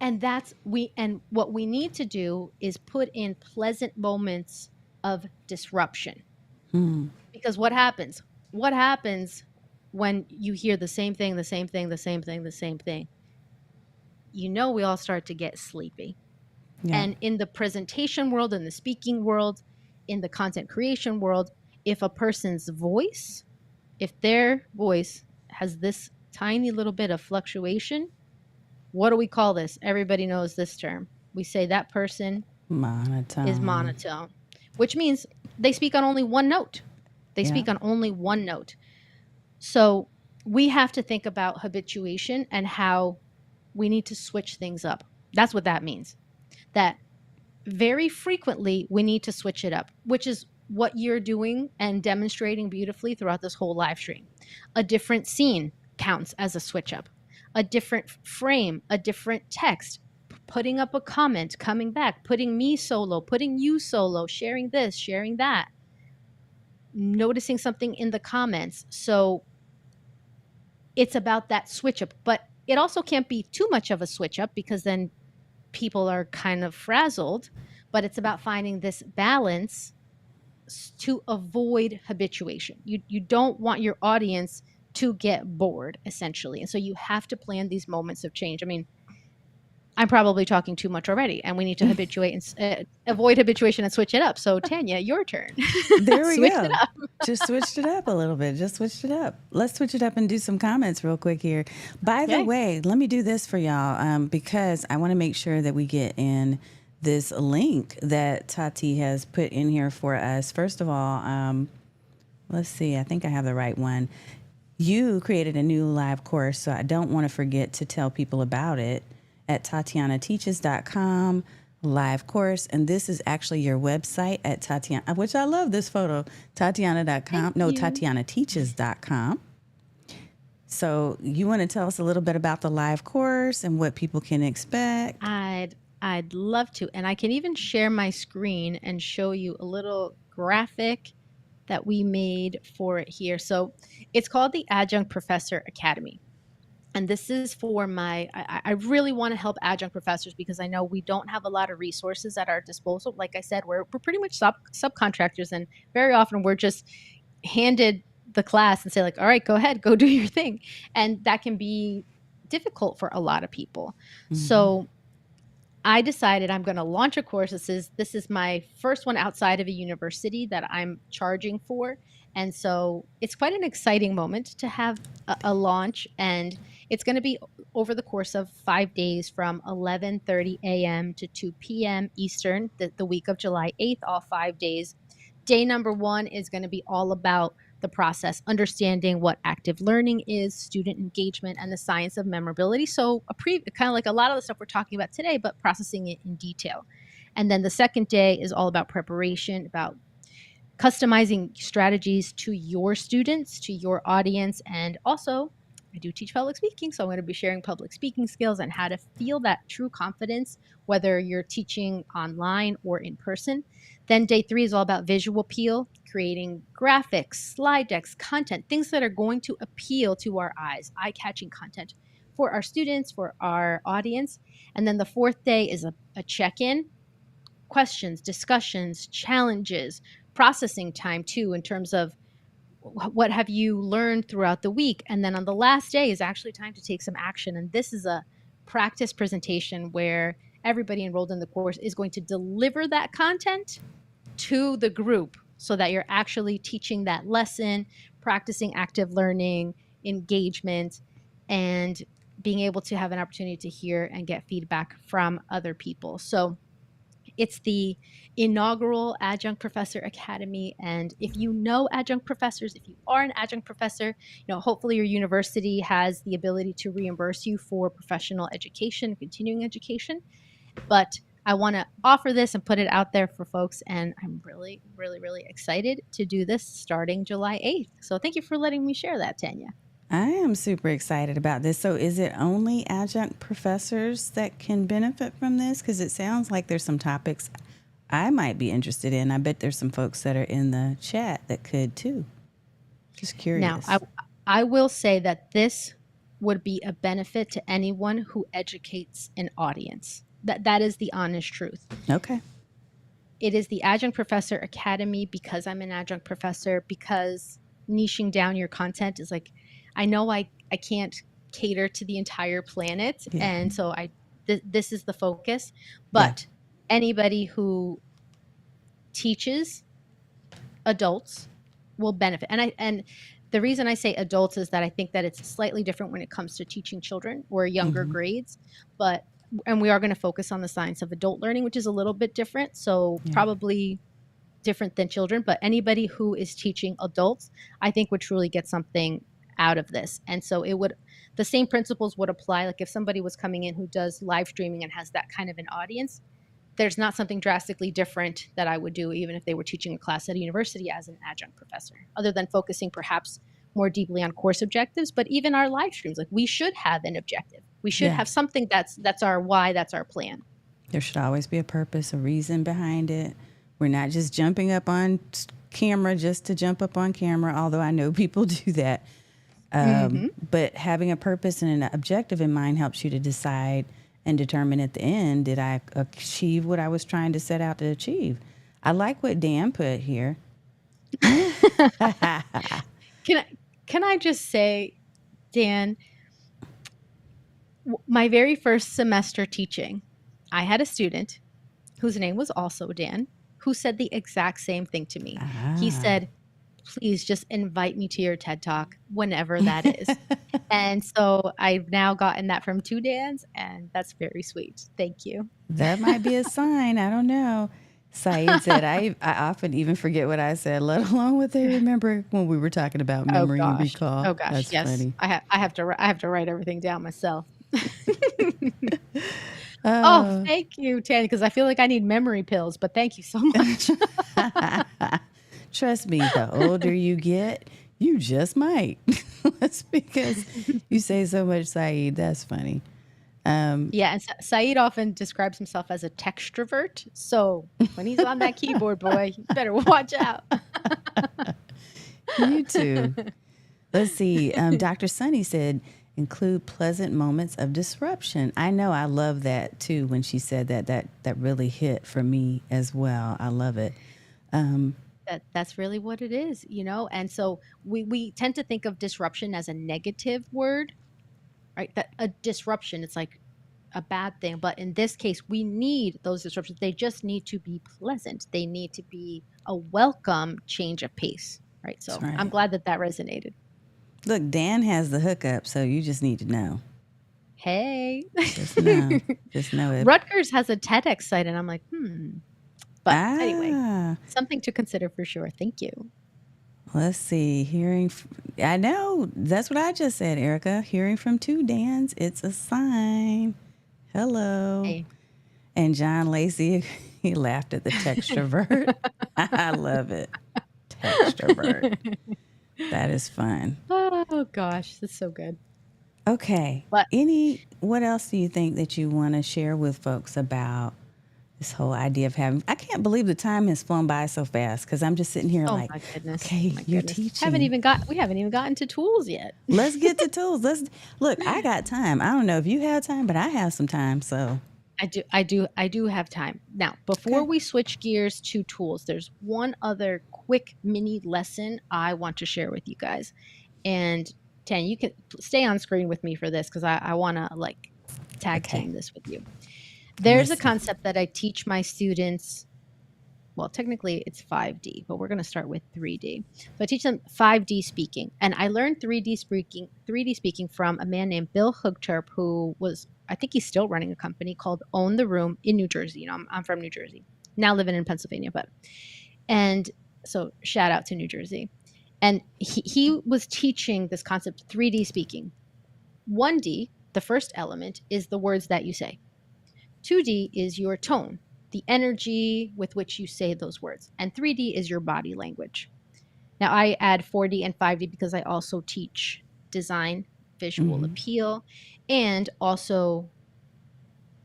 Speaker 2: And what we need to do is put in pleasant moments of disruption. Because what happens? What happens when you hear the same thing, the same thing, the same thing, the same thing, we all start to get sleepy.
Speaker 1: Yeah.
Speaker 2: And in the presentation world, in the speaking world, in the content creation world, if a person's voice, if their voice has this tiny little bit of fluctuation, what do we call this? Everybody knows this term. We say that person is
Speaker 1: Monotone.
Speaker 2: monotone, which means they speak on only one note. They
Speaker 1: Yeah.
Speaker 2: speak on only one note. So we have to think about habituation and how we need to switch things up. That's what that means. That very frequently we need to switch it up, which is what you're doing and demonstrating beautifully throughout this whole live stream. A different scene counts as a switch up, a different frame, a different text, putting up a comment, coming back, putting me solo, putting you solo, sharing this, sharing that, noticing something in the comments. So it's about that switch up, but it also can't be too much of a switch up because then people are kind of frazzled. But it's about finding this balance to avoid habituation. You don't want your audience to get bored, essentially. And so you have to plan these moments of change. I mean, I'm probably talking too much already, and we need to habituate and avoid habituation and switch it up. So, Tanya, your turn.
Speaker 1: There we
Speaker 2: Switch it
Speaker 1: go.
Speaker 2: up.
Speaker 1: Just switched it up a little bit. Just switched it up. Let's switch it up and do some comments real quick here. By the
Speaker 2: Okay.
Speaker 1: way, let me do this for y'all because I want to make sure that we get in this link that Tati has put in here for us. First of all, let's see. I think I have the right one. You created a new live course, so I don't want to forget to tell people about it at TatianaTeaches.com live course. And this is actually your website at Tatiana, which I love this photo, Tatiana.com.
Speaker 2: Thank
Speaker 1: No,
Speaker 2: you.
Speaker 1: TatianaTeaches.com. So you want to tell us a little bit about the live course and what people can expect?
Speaker 2: I'd love to. And I can even share my screen and show you a little graphic that we made for it here. So it's called the Adjunct Professor Academy. And this is for I really want to help adjunct professors because I know we don't have a lot of resources at our disposal. Like I said, we're pretty much subcontractors, and very often we're just handed the class and say like, all right, go ahead, go do your thing. And that can be difficult for a lot of people. So I decided I'm going to launch a course. This is my first one outside of a university that I'm charging for. And so it's quite an exciting moment to have a launch. And it's going to be over the course of 5 days from 11:30 a.m. to 2 p.m. Eastern, the week of July 8th, all 5 days. Day number 1 is going to be all about the process, understanding what active learning is, student engagement, and the science of memorability. So kind of like a lot of the stuff we're talking about today, but processing it in detail. And then the second day is all about preparation, about customizing strategies to your students, to your audience, and also I do teach public speaking, so I'm going to be sharing public speaking skills and how to feel that true confidence, whether you're teaching online or in person. Then day 3 is all about visual appeal, creating graphics, slide decks, content, things that are going to appeal to our eyes, eye-catching content for our students, for our audience. And then the 4th day is a check-in, questions, discussions, challenges, processing time too, in terms of what have you learned throughout the week. And then on the last day is actually time to take some action. And this is a practice presentation where everybody enrolled in the course is going to deliver that content to the group so that you're actually teaching that lesson, practicing active learning, engagement, and being able to have an opportunity to hear and get feedback from other people. So it's the inaugural Adjunct Professor Academy. And if you know adjunct professors, if you are an adjunct professor, hopefully your university has the ability to reimburse you for professional education, continuing education. But I want to offer this and put it out there for folks. And I'm really, really, really excited to do this starting July 8th. So thank you for letting me share that, Tanya.
Speaker 1: I am super excited about this. So, is it only adjunct professors that can benefit from this? Because it sounds like there's some topics I might be interested in. I bet there's some folks that are in the chat that could too. Just
Speaker 2: Now,
Speaker 1: curious.
Speaker 2: I will say that this would be a benefit to anyone who educates an audience. That is the honest truth.
Speaker 1: Okay.
Speaker 2: It is the Adjunct Professor Academy because I'm an adjunct professor, because niching down your content is like, I know I can't cater to the entire planet,
Speaker 1: Yeah.
Speaker 2: and so this is the focus.
Speaker 1: Yeah.
Speaker 2: But anybody who teaches adults will benefit. And the reason I say adults is that I think that it's slightly different when it comes to teaching children or younger
Speaker 1: Hmm.
Speaker 2: grades, but and we are going to focus on the science of adult learning, which is a little bit different. So
Speaker 1: Yeah.
Speaker 2: probably different than children, but anybody who is teaching adults, I think would truly get something out of this. And so the same principles would apply. Like if somebody was coming in who does live streaming and has that kind of an audience, there's not something drastically different that I would do, even if they were teaching a class at a university as an adjunct professor, other than focusing perhaps more deeply on course objectives. But even our live streams, like we should have an objective. We should have
Speaker 1: Yes.
Speaker 2: something that's our why, that's our plan.
Speaker 1: There should always be a purpose, a reason behind it. We're not just jumping up on camera just to jump up on camera, although I know people do that.
Speaker 2: Mm-hmm.
Speaker 1: But having a purpose and an objective in mind helps you to decide and determine at the end, did I achieve what I was trying to set out to achieve? I like what Dan put here.
Speaker 2: Can I just say, Dan, my very first semester teaching, I had a student whose name was also Dan, who said the exact same thing to me. He
Speaker 1: Ah.
Speaker 2: said, please just invite me to your TED Talk whenever that is. And so I've now gotten that from two Dans, and that's very sweet. Thank you.
Speaker 1: That might be a sign. I don't know. Saeed said, I often even forget what I said, let alone what they remember when we were talking about
Speaker 2: Oh
Speaker 1: memory and
Speaker 2: gosh.
Speaker 1: recall.
Speaker 2: Oh gosh.
Speaker 1: That's
Speaker 2: Yes.
Speaker 1: funny.
Speaker 2: I have to write everything down myself. Oh,
Speaker 1: Oh.
Speaker 2: thank you, Tanya, because I feel like I need memory pills, but thank you so much.
Speaker 1: Trust me, the older you get, you just might. That's because you say so much, Saeed. That's funny.
Speaker 2: Yeah, and Saeed often describes himself as a textrovert. So when he's on that keyboard, boy, you better watch out.
Speaker 1: You too. Let's see. Dr. Sunny said, include pleasant moments of disruption. I know I love that too when she said that. That really hit for me as well. I love it.
Speaker 2: That's really what it is, you know? And so we tend to think of disruption as a negative word, right? That a disruption, it's like a bad thing. But in this case, we need those disruptions. They just need to be pleasant. They need to be a welcome change of pace, right?
Speaker 1: That's
Speaker 2: So I'm
Speaker 1: right.
Speaker 2: glad that resonated.
Speaker 1: Look, Dan has the hookup, so you just need to know.
Speaker 2: Hey.
Speaker 1: Just know. Just know it.
Speaker 2: Rutgers has a TEDx site, and I'm like, But anyway,
Speaker 1: Ah,
Speaker 2: something to consider for sure. Thank you.
Speaker 1: let's see. I know. That's what I just said, Erica. Hearing from two Dans, it's a sign. Hello.
Speaker 2: Hey.
Speaker 1: And John Lacey, he laughed at the textrovert. I love it. Textrovert. That is fun.
Speaker 2: Oh gosh, that's so good.
Speaker 1: Okay.
Speaker 2: But
Speaker 1: What else do you think that you want to share with folks about this whole idea of having, I can't believe the time has flown by so fast because I'm just sitting here
Speaker 2: oh
Speaker 1: like,
Speaker 2: my goodness,
Speaker 1: okay,
Speaker 2: my
Speaker 1: you're
Speaker 2: goodness,
Speaker 1: teaching.
Speaker 2: we haven't even gotten to tools yet.
Speaker 1: Let's get to tools. Look, I got time. I don't know if you have time, but I have some time. So,
Speaker 2: I do have time. Now, before
Speaker 1: okay.
Speaker 2: we switch gears to tools, there's one other quick mini lesson I want to share with you guys. And Tan, you can stay on screen with me for this because I want to like tag
Speaker 1: Okay.
Speaker 2: team this with you.
Speaker 1: I'm
Speaker 2: There's a
Speaker 1: listening.
Speaker 2: concept that I teach my students. Well, technically it's 5D, but we're going to start with 3D. So I teach them 5D speaking, and I learned 3D speaking from a man named Bill Hugterp, who was, I think he's still running a company called Own the Room in New Jersey. You know, I'm from New Jersey, now living in Pennsylvania, and so shout out to New Jersey. And he was teaching this concept 3D speaking. 1D, the first element, is the words that you say. 2D is your tone, the energy with which you say those words. And 3D is your body language. Now, I add 4D and 5D because I also teach design, visual appeal, and also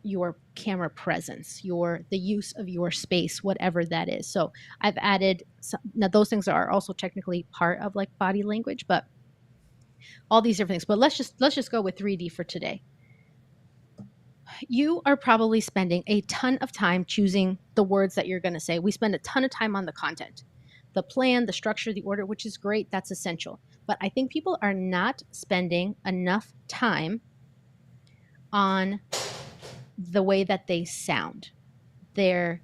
Speaker 2: your camera presence, the use of your space, whatever that is. So I've added now those things are also technically part of like body language, but all these different things. But let's just go with 3D for today. You are probably spending a ton of time choosing the words that you're going to say. We spend a ton of time on the content, the plan, the structure, the order, which is great. That's essential. But I think people are not spending enough time on the way that they sound, their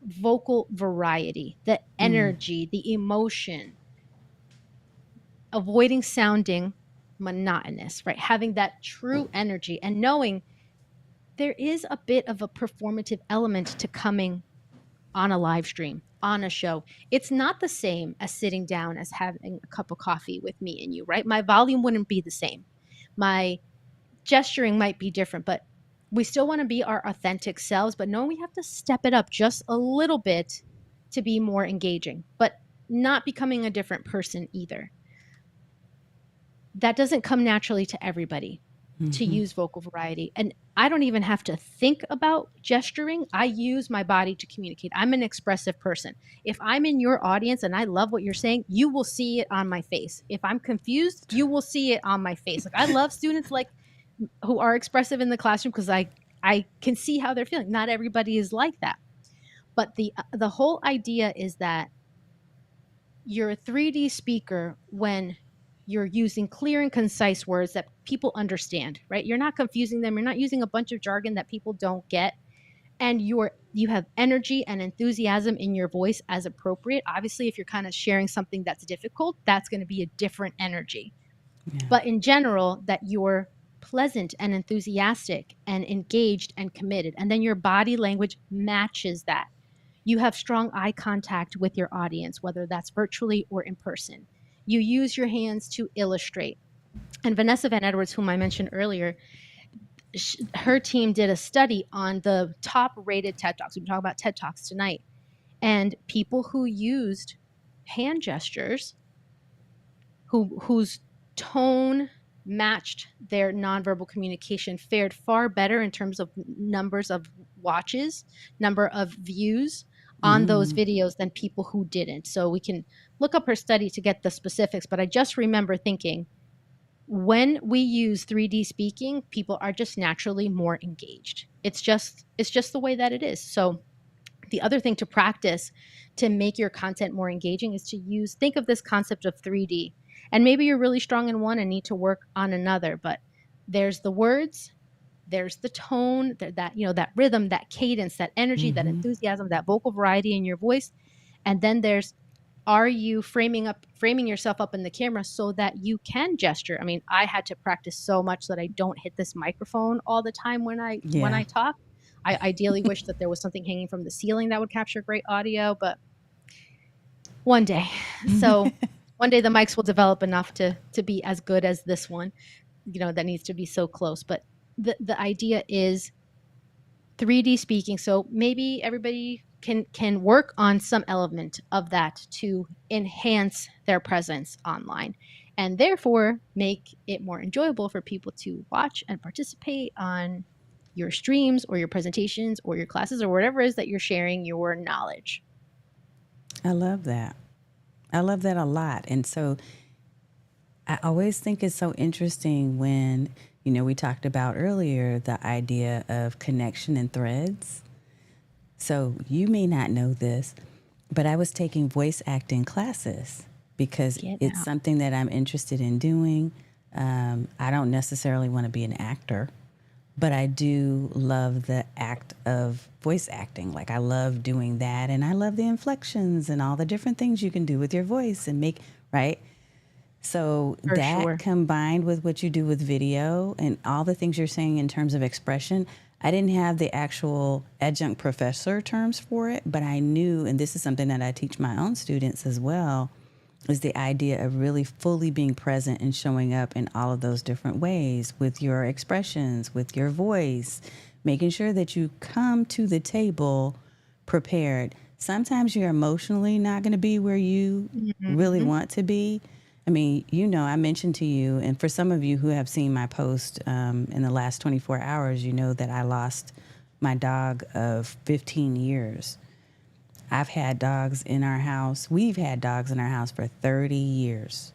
Speaker 2: vocal variety, the energy, the emotion, avoiding sounding monotonous, right? Having that true energy and knowing there is a bit of a performative element to coming on a live stream, on a show. It's not the same as sitting down as having a cup of coffee with me and you, right? My volume wouldn't be the same. My gesturing might be different, but we still want to be our authentic selves, but no, we have to step it up just a little bit to be more engaging, but not becoming a different person either. That doesn't come naturally to everybody to use vocal variety. And I don't even have to think about gesturing. I use my body to communicate. I'm an expressive person. If I'm in your audience and I love what you're saying, you will see it on my face. If I'm confused, you will see it on my face. Like I love students like who are expressive in the classroom because I can see how they're feeling. Not everybody is like that. But the whole idea is that you're a 3D speaker when you're using clear and concise words that people understand, right? You're not confusing them. You're not using a bunch of jargon that people don't get. And you have energy and enthusiasm in your voice as appropriate. Obviously, if you're kind of sharing something that's difficult, that's going to be a different energy.
Speaker 1: Yeah.
Speaker 2: But in general, that you're pleasant and enthusiastic and engaged and committed. And then your body language matches that. You have strong eye contact with your audience, whether that's virtually or in person. You use your hands to illustrate. And Vanessa Van Edwards, whom I mentioned earlier, her team did a study on the top rated TED Talks. We've been talking about TED Talks tonight. And people who used hand gestures, whose tone matched their nonverbal communication, fared far better in terms of numbers of watches, number of views on those videos than people who didn't. So we can look up her study to get the specifics, but I just remember thinking when we use 3D speaking, people are just naturally more engaged. It's just the way that it is. So the other thing to practice to make your content more engaging is to think of this concept of 3D. And maybe you're really strong in one and need to work on another, but there's the words, there's the tone, that rhythm, that cadence, that energy, that enthusiasm, that vocal variety in your voice. And then there's, are you framing yourself up in the camera so that you can gesture? I mean, I had to practice so much that I don't hit this microphone all the time when I talk. I ideally wish that there was something hanging from the ceiling that would capture great audio, but one day. So one day the mics will develop enough to be as good as this one, that needs to be so close. But the idea is 3D speaking. So maybe everybody can work on some element of that to enhance their presence online and therefore make it more enjoyable for people to watch and participate on your streams or your presentations or your classes or whatever it is that you're sharing your knowledge.
Speaker 1: I love that. I love that a lot. And so I always think it's so interesting when, we talked about earlier the idea of connection and threads. So you may not know this, but I was taking voice acting classes because it's something that I'm interested in doing. I don't necessarily want to be an actor, but I do love the act of voice acting. Like I love doing that, and I love the inflections and all the different things you can do with your voice and make, right? So
Speaker 2: For
Speaker 1: that
Speaker 2: sure.
Speaker 1: combined with what you do with video and all the things you're saying in terms of expression, I didn't have the actual adjunct professor terms for it, but I knew, and this is something that I teach my own students as well, is the idea of really fully being present and showing up in all of those different ways with your expressions, with your voice, making sure that you come to the table prepared. Sometimes you're emotionally not going to be where you really want to be. I mean, I mentioned to you, and for some of you who have seen my post in the last 24 hours, you know that I lost my dog of 15 years. I've had dogs in our house. We've had dogs in our house for 30 years.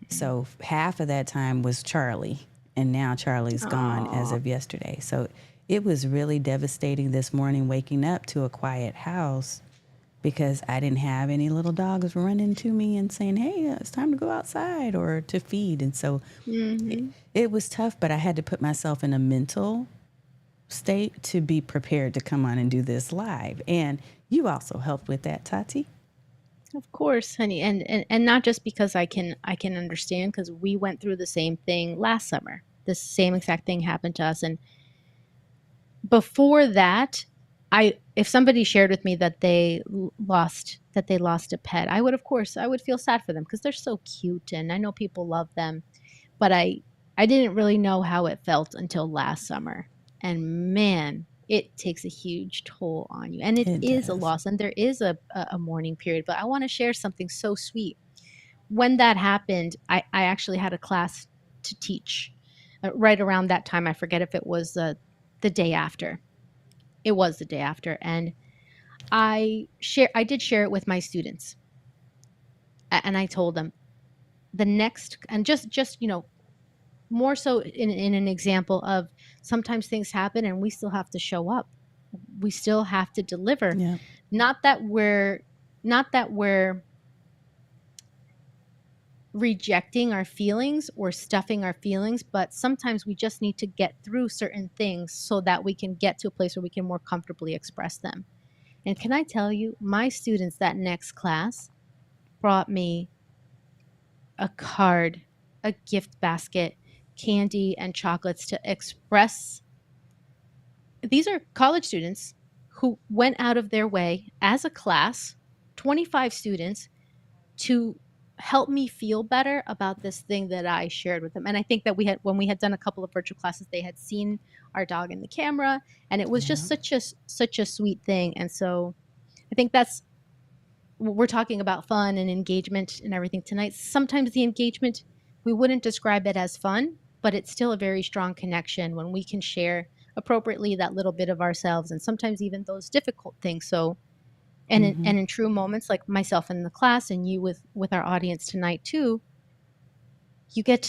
Speaker 1: So half of that time was Charlie, and now Charlie's gone as of yesterday. So it was really devastating this morning waking up to a quiet house because I didn't have any little dogs running to me and saying, "Hey, it's time to go outside," or to feed. And so it,
Speaker 2: Hmm.
Speaker 1: it was tough, but I had to put myself in a mental state to be prepared to come on and do this live. And you also helped with that, Tati.
Speaker 2: Of course, honey, and not just because I can understand, because we went through the same thing last summer. The same exact thing happened to us, and before that, I if somebody shared with me that they lost a pet, I would, of course, I would feel sad for them because they're so cute and I know people love them, but I didn't really know how it felt until last summer. And man, it takes a huge toll on you. And it
Speaker 1: It
Speaker 2: is a
Speaker 1: does.
Speaker 2: loss and there is a mourning period, but I want to share something so sweet. When that happened, I actually had a class to teach right around that time. I forget if it was the day after. It was the day after, and I did share it with my students, and I told them the next, and just more so in an example of sometimes things happen and we still have to show up. We still have to deliver.
Speaker 1: Yeah.
Speaker 2: Not that we're rejecting our feelings or stuffing our feelings, but sometimes we just need to get through certain things so that we can get to a place where we can more comfortably express them. And can I tell you, my students that next class brought me a card, a gift basket, candy, and chocolates to express. These are college students who went out of their way as a class, 25 students, to help me feel better about this thing that I shared with them. And I think that when we had done a couple of virtual classes, they had seen our dog in the camera, and it was just
Speaker 1: Yeah.
Speaker 2: such a sweet thing. And so I think that's we're talking about fun and engagement and everything tonight. Sometimes the engagement, we wouldn't describe it as fun, but it's still a very strong connection when we can share appropriately that little bit of ourselves and sometimes even those difficult things. So,
Speaker 1: Mm-hmm.
Speaker 2: and in true moments like myself in the class and you with our audience tonight too, you get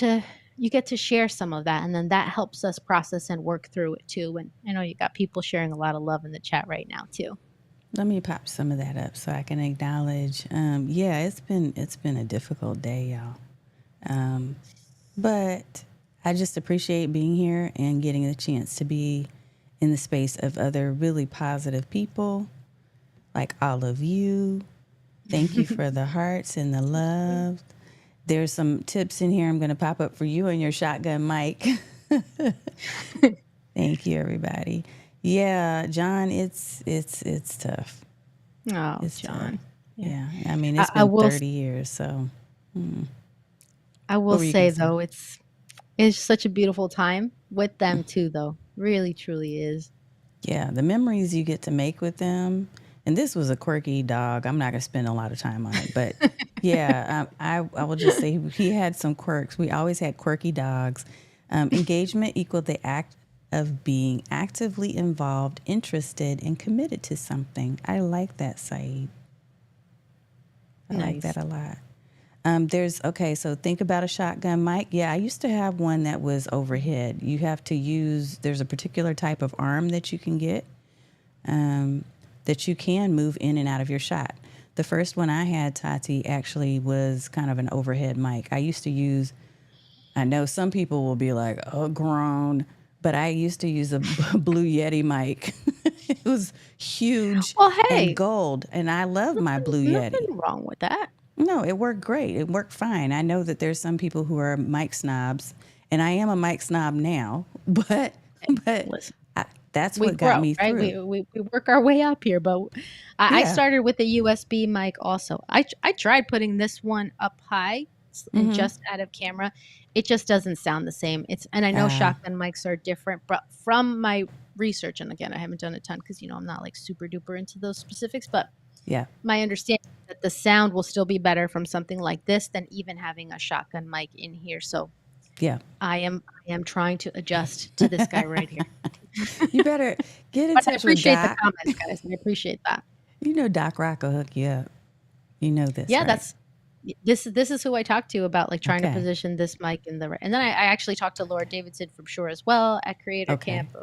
Speaker 2: to share some of that, and then that helps us process and work through it too. And I know you got people sharing a lot of love in the chat right now too.
Speaker 1: Let me pop some of that up so I can acknowledge. Yeah, it's been a difficult day, y'all. Um, but I just appreciate being here and getting a chance to be in the space of other really positive people like all of you. Thank you for the hearts and the love. There's some tips in here I'm going to pop up for you and your shotgun mic. Thank you, everybody. Yeah, John, it's tough.
Speaker 2: Oh,
Speaker 1: It's tough.
Speaker 2: John. Yeah.
Speaker 1: Yeah, I mean
Speaker 2: I,
Speaker 1: it's
Speaker 2: I
Speaker 1: been
Speaker 2: will
Speaker 1: 30 years. So,
Speaker 2: I will
Speaker 1: what were you gonna
Speaker 2: say
Speaker 1: say?
Speaker 2: though, it's such a beautiful time with them too though. Really truly is.
Speaker 1: Yeah, the memories you get to make with them. And this was a quirky dog. I'm not gonna spend a lot of time on it, but yeah, I will just say he had some quirks. We always had quirky dogs. Engagement equaled the act of being actively involved, interested, and committed to something. I like that, Saeed. I like that
Speaker 2: Nice.
Speaker 1: a lot. There's okay, so think about a shotgun mic. Yeah, I used to have one that was overhead. You have to use, there's a particular type of arm that you can get um, that you can move in and out of your shot. The first one I had, Tati, actually was kind of an overhead mic. I used to use, I know some people will be like, oh, grown, but I used to use a Blue Yeti mic. It was huge
Speaker 2: Well,
Speaker 1: and
Speaker 2: hey,
Speaker 1: gold, and I love my Blue
Speaker 2: nothing
Speaker 1: Yeti.
Speaker 2: wrong with that.
Speaker 1: No, it worked great. It worked fine. I know that there's some people who are mic snobs, and I am a mic snob now, but
Speaker 2: Listen,
Speaker 1: I, that's
Speaker 2: we
Speaker 1: what got
Speaker 2: grow,
Speaker 1: me
Speaker 2: right?
Speaker 1: through.
Speaker 2: We work our way up here, but I
Speaker 1: Yeah.
Speaker 2: started with a USB mic also. I tried putting this one up high and
Speaker 1: Mm-hmm.
Speaker 2: just out of camera. It just doesn't sound the same. And I know
Speaker 1: Uh,
Speaker 2: shotgun mics are different, but from my research, and again, I haven't done a ton because I'm not like super duper into those specifics, but
Speaker 1: yeah.
Speaker 2: my understanding is that the sound will still be better from something like this than even having a shotgun mic in here. So
Speaker 1: Yeah.
Speaker 2: I am trying to adjust to this guy right here.
Speaker 1: You better get in
Speaker 2: But I
Speaker 1: touch with
Speaker 2: appreciate the
Speaker 1: Doc.
Speaker 2: comments, guys. I appreciate that.
Speaker 1: You know Doc Rock will hook you up. You know this,
Speaker 2: Yeah,
Speaker 1: right?
Speaker 2: this is who I talked to about like trying to
Speaker 1: Okay.
Speaker 2: position this mic in the right. And then I actually talked to Laura Davidson from Shure as well at Creator
Speaker 1: Okay.
Speaker 2: Camp.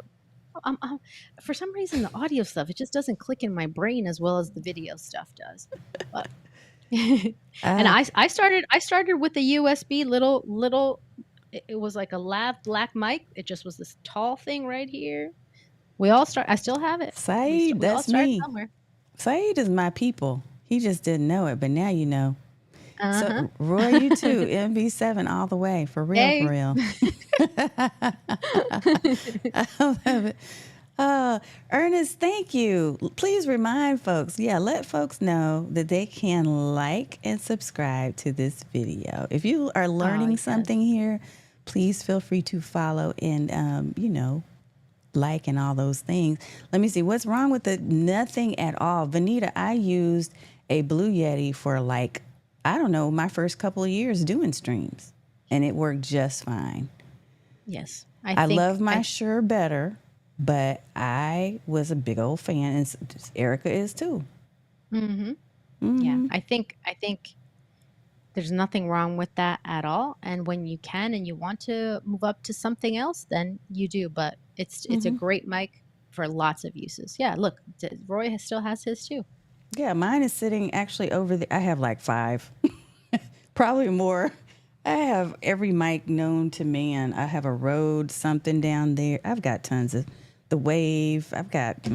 Speaker 2: For some reason, the audio stuff, it just doesn't click in my brain as well as the video stuff does. But and
Speaker 1: Ah,
Speaker 2: I started with a USB little. It was like a lav black mic. It just was this tall thing right here. We all start. I still have it.
Speaker 1: Saeed,
Speaker 2: We all
Speaker 1: that's
Speaker 2: started
Speaker 1: me.
Speaker 2: somewhere.
Speaker 1: Saeed is my people. He just didn't know it, but now you know.
Speaker 2: Uh huh.
Speaker 1: So, Roy, you too. MV7 all the way. For real, for
Speaker 2: Hey.
Speaker 1: real. I love it. Ernest, thank you. Please remind folks, let folks know that they can like and subscribe to this video. If you are
Speaker 2: Oh
Speaker 1: learning
Speaker 2: yes.
Speaker 1: something here, please feel free to follow and, like and all those things. Let me see what's wrong with it. Nothing at all. Vanita, I used a Blue Yeti for like, I don't know, my first couple of years doing streams, and it worked just fine.
Speaker 2: Yes.
Speaker 1: I love my Shure better, but I was a big old fan, and Erica is too.
Speaker 2: Mhm. Yeah. I think there's nothing wrong with that at all. And when you can and you want to move up to something else, then you do. But it's a great mic for lots of uses. Yeah, look, Roy still has his too.
Speaker 1: Yeah, mine is sitting actually over the. I have like five, probably more. I have every mic known to man. I have a Rode something down there. I've got tons of the Wave. I've got.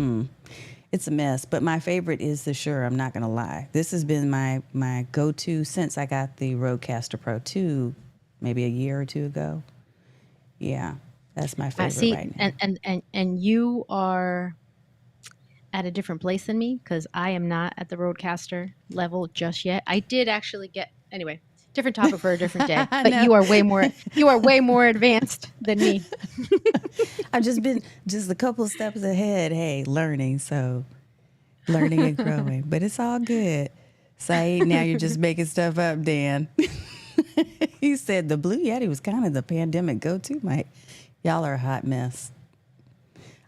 Speaker 1: It's a mess, but my favorite is the Shure. I'm not gonna lie. This has been my go-to since I got the Rodecaster Pro 2, maybe a year or two ago. Yeah, that's my favorite
Speaker 2: See,
Speaker 1: right now.
Speaker 2: and you are at a different place than me because I am not at the Roadcaster level just yet. I did actually get anyway. Different topic for a different day.
Speaker 1: I
Speaker 2: But
Speaker 1: know.
Speaker 2: you are way more advanced than me.
Speaker 1: I've just been just a couple steps ahead. Hey, learning and growing, but it's all good. Saeed, now you're just making stuff up, Dan. He said the Blue Yeti was kind of the pandemic go-to mic. Y'all are a hot mess.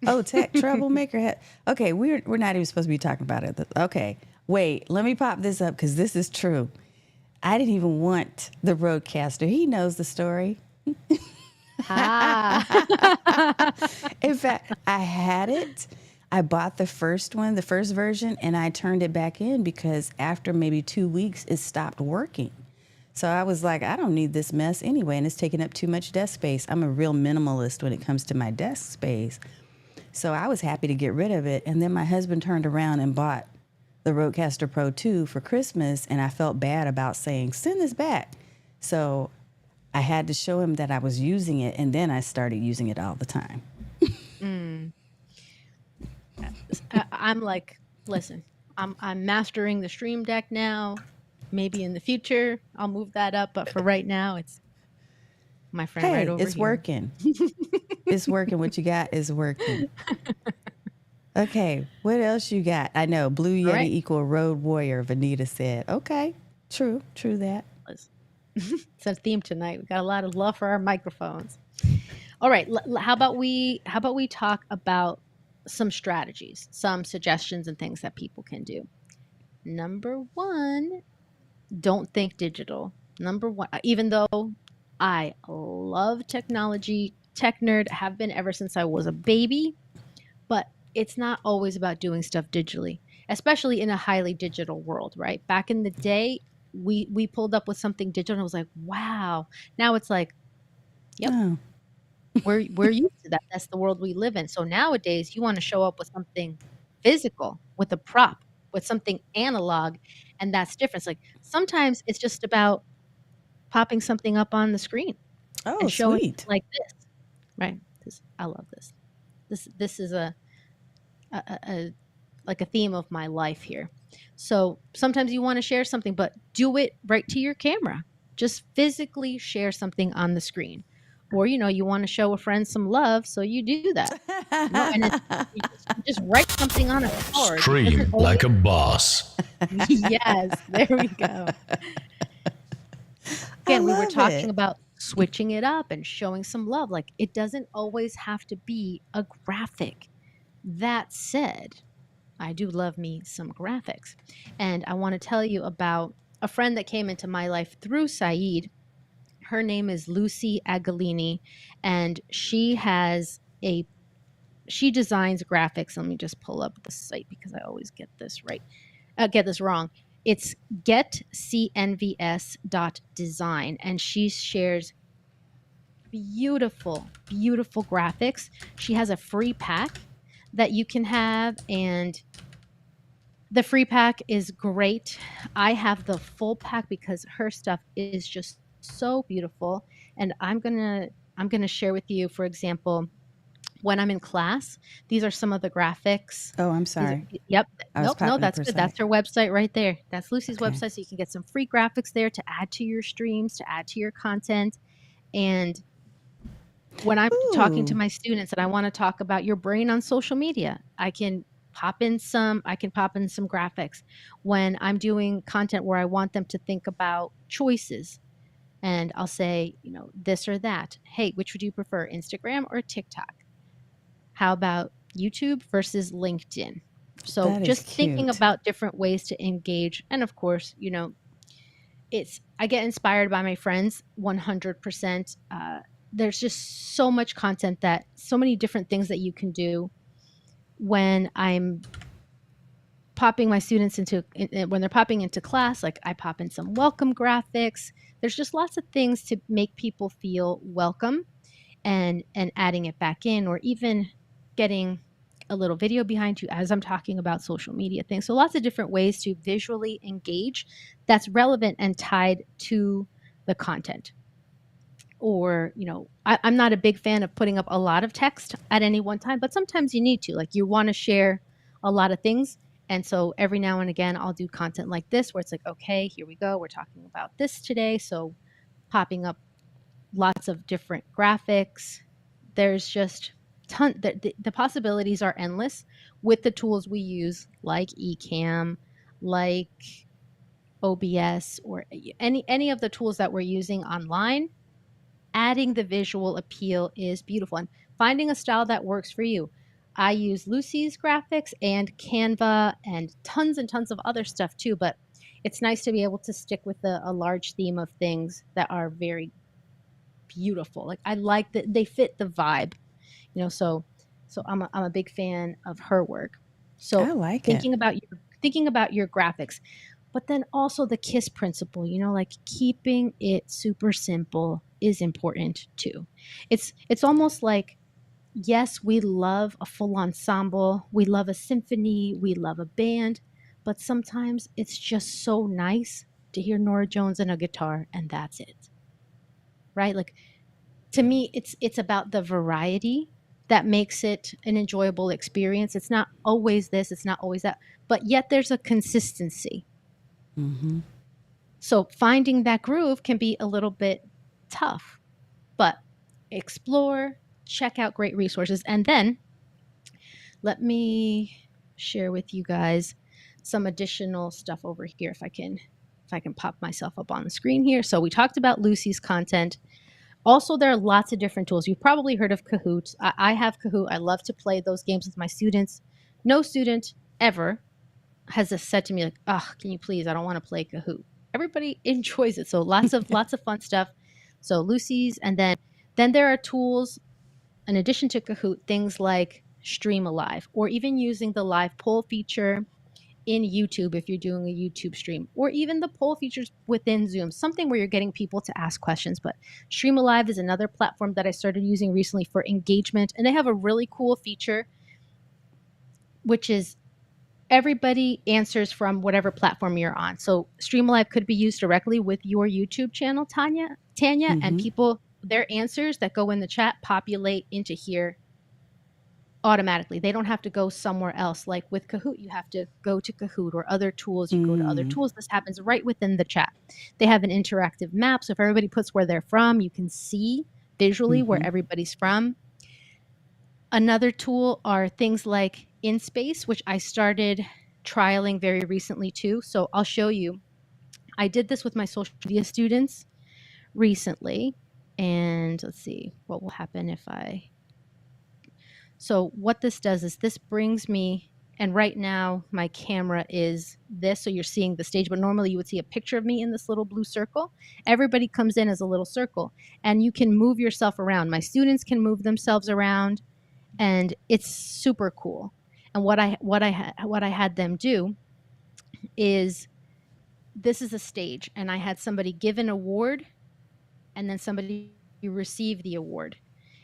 Speaker 1: Oh, tech troublemaker. Okay, we're not even supposed to be talking about it. Okay, wait. Let me pop this up because this is true. I didn't even want the Roadcaster. He knows the story.
Speaker 2: Ah.
Speaker 1: In fact, I had it. I bought the first one, the first version, and I turned it back in because after maybe 2 weeks, it stopped working. So I was like, I don't need this mess anyway, and it's taking up too much desk space. I'm a real minimalist when it comes to my desk space. So I was happy to get rid of it. And then my husband turned around and bought the Rodecaster Pro 2 for Christmas, and I felt bad about saying, send this back. So I had to show him that I was using it, and then I started using it all the time.
Speaker 2: Mm. I'm like, listen, I'm mastering the Stream Deck now. Maybe in the future I'll move that up, but for right now, it's my friend right
Speaker 1: Hey,
Speaker 2: over
Speaker 1: it's
Speaker 2: here.
Speaker 1: working. It's working. What you got is working. Okay, what else you got? I know Blue
Speaker 2: All
Speaker 1: Yeti
Speaker 2: right.
Speaker 1: equal Road Warrior, Vanita said. Okay, true that.
Speaker 2: It's a theme tonight. We got a lot of love for our microphones. All right. How about we talk about some strategies, some suggestions and things that people can do. Number one, don't think digital. Number one, even though I love technology, tech nerd, have been ever since I was a baby, but it's not always about doing stuff digitally, especially in a highly digital world, right? Back in the day, we pulled up with something digital and it was like, wow. Now it's like, yep,
Speaker 1: Oh,
Speaker 2: we're used to that. That's the world we live in. So nowadays, you want to show up with something physical, with a prop, with something analog, and that's different. It's like sometimes it's just about popping something up on the screen
Speaker 1: oh,
Speaker 2: and showing
Speaker 1: sweet.
Speaker 2: like this, right? Because I love this. This is a like a theme of my life here. So sometimes you want to share something, but do it right to your camera. Just physically share something on the screen. Or, you want to show a friend some love, so you do that. And it's you just write something on a card. It doesn't
Speaker 3: Stream
Speaker 2: always
Speaker 3: like a boss.
Speaker 2: Yes, there we go.
Speaker 1: I
Speaker 2: Again, we were
Speaker 1: love
Speaker 2: talking
Speaker 1: it.
Speaker 2: about switching it up and showing some love. Like it doesn't always have to be a graphic. That said, I do love me some graphics. And I want to tell you about a friend that came into my life through Saeed. Her name is Lucy Agalini, and she has a she designs graphics. Let me just pull up the site because I always get this right. Get this wrong. It's getcnvs.design, and she shares beautiful, beautiful graphics. She has a free pack that you can have, and the free pack is great. I have the full pack because her stuff is just so beautiful. And I'm gonna share with you, for example, when I'm in class, these are some of the graphics.
Speaker 1: Oh, I'm
Speaker 2: These are,
Speaker 1: sorry.
Speaker 2: yep.
Speaker 1: I was
Speaker 2: Nope, no,
Speaker 1: popping up
Speaker 2: that's
Speaker 1: her
Speaker 2: good.
Speaker 1: site.
Speaker 2: That's her website right there. That's Lucy's
Speaker 1: Okay.
Speaker 2: website. So you can get some free graphics there to add to your streams, to add to your content. And when I'm talking to
Speaker 1: Ooh.
Speaker 2: my students and I want to talk about your brain on social media, I can pop in some graphics. When I'm doing content where I want them to think about choices, and I'll say, this or that. Hey, which would you prefer, Instagram or TikTok? How about YouTube versus LinkedIn? So
Speaker 1: That is
Speaker 2: just thinking
Speaker 1: cute.
Speaker 2: about different ways to engage. And of course, I get inspired by my friends 100%. There's just so much content, that so many different things that you can do when I'm popping my students when they're popping into class. Like, I pop in some welcome graphics. There's just lots of things to make people feel welcome, and adding it back in, or even getting a little video behind you as I'm talking about social media things. So lots of different ways to visually engage that's relevant and tied to the content. Or, I'm not a big fan of putting up a lot of text at any one time, but sometimes you need to. Like, you want to share a lot of things. And so every now and again, I'll do content like this where it's like, okay, here we go. We're talking about this today. So popping up lots of different graphics. There's just the possibilities are endless with the tools we use, like Ecamm, like OBS, or any of the tools that we're using online. Adding the visual appeal is beautiful, and finding a style that works for you. I use Lucy's graphics and Canva and tons of other stuff too, but it's nice to be able to stick with a large theme of things that are very beautiful. Like, I like that they fit the vibe, so I'm a big fan of her work.
Speaker 1: I
Speaker 2: So
Speaker 1: like it.
Speaker 2: thinking about your graphics, but then also the KISS principle, like keeping it super simple is important too. It's almost like, yes, we love a full ensemble, we love a symphony, we love a band, but sometimes it's just so nice to hear Nora Jones and a guitar, and that's it. Right? Like, to me, it's about the variety that makes it an enjoyable experience. It's not always this, it's not always that, but yet there's a consistency.
Speaker 1: Mm-hmm.
Speaker 2: So finding that groove can be a little bit tough, but explore, check out great resources, and then let me share with you guys some additional stuff over here, if I can pop myself up on the screen here. So we talked about Lucy's content. Also, there are lots of different tools. You've probably heard of Kahoot. I have Kahoot. I love to play those games with my students. No student ever has said to me like, "Oh, can you please? I don't want to play Kahoot." Everybody enjoys it. So lots of fun stuff. So Lucy's, and then there are tools in addition to Kahoot, things like Stream Alive, or even using the live poll feature in YouTube if you're doing a YouTube stream, or even the poll features within Zoom, something where you're getting people to ask questions. But Stream Alive is another platform that I started using recently for engagement, and they have a really cool feature, which is everybody answers from whatever platform you're on. So Stream Alive could be used directly with your YouTube channel, Tanya, and
Speaker 1: Mm-hmm.
Speaker 2: people, their answers that go in the chat populate into here automatically. They don't have to go somewhere else. Like with Kahoot, you have to go to Kahoot, or other tools, you go to other
Speaker 1: Mm.
Speaker 2: tools. This happens right within the chat. They have an interactive map. So if everybody puts where they're from, you can see visually where
Speaker 1: Mm-hmm.
Speaker 2: everybody's from. Another tool are things like InSpace, which I started trialing very recently too. So I'll show you. I did this with my social media students recently. And let's see what will happen if I So what this does is this brings me, and right now my camera is this, so you're seeing the stage, but normally you would see a picture of me in this little blue circle. Everybody comes in as a little circle, and you can move yourself around. My students can move themselves around. and it's super cool. And what I had them do is, this is a stage, and I had somebody give an award and then somebody receive the award.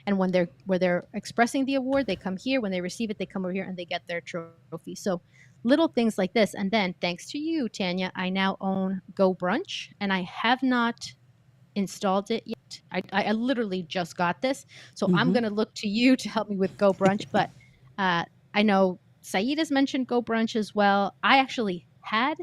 Speaker 2: And when they're expressing the award, they come here. When they receive it, they come over here and they get their trophy. So little things like this. And then thanks to you, Tanya, I now own Go Brunch, and I have not installed it yet. I literally just got this. So I'm going to look to you to help me with Go Brunch. But I know Saeed has mentioned Go Brunch as well. I actually had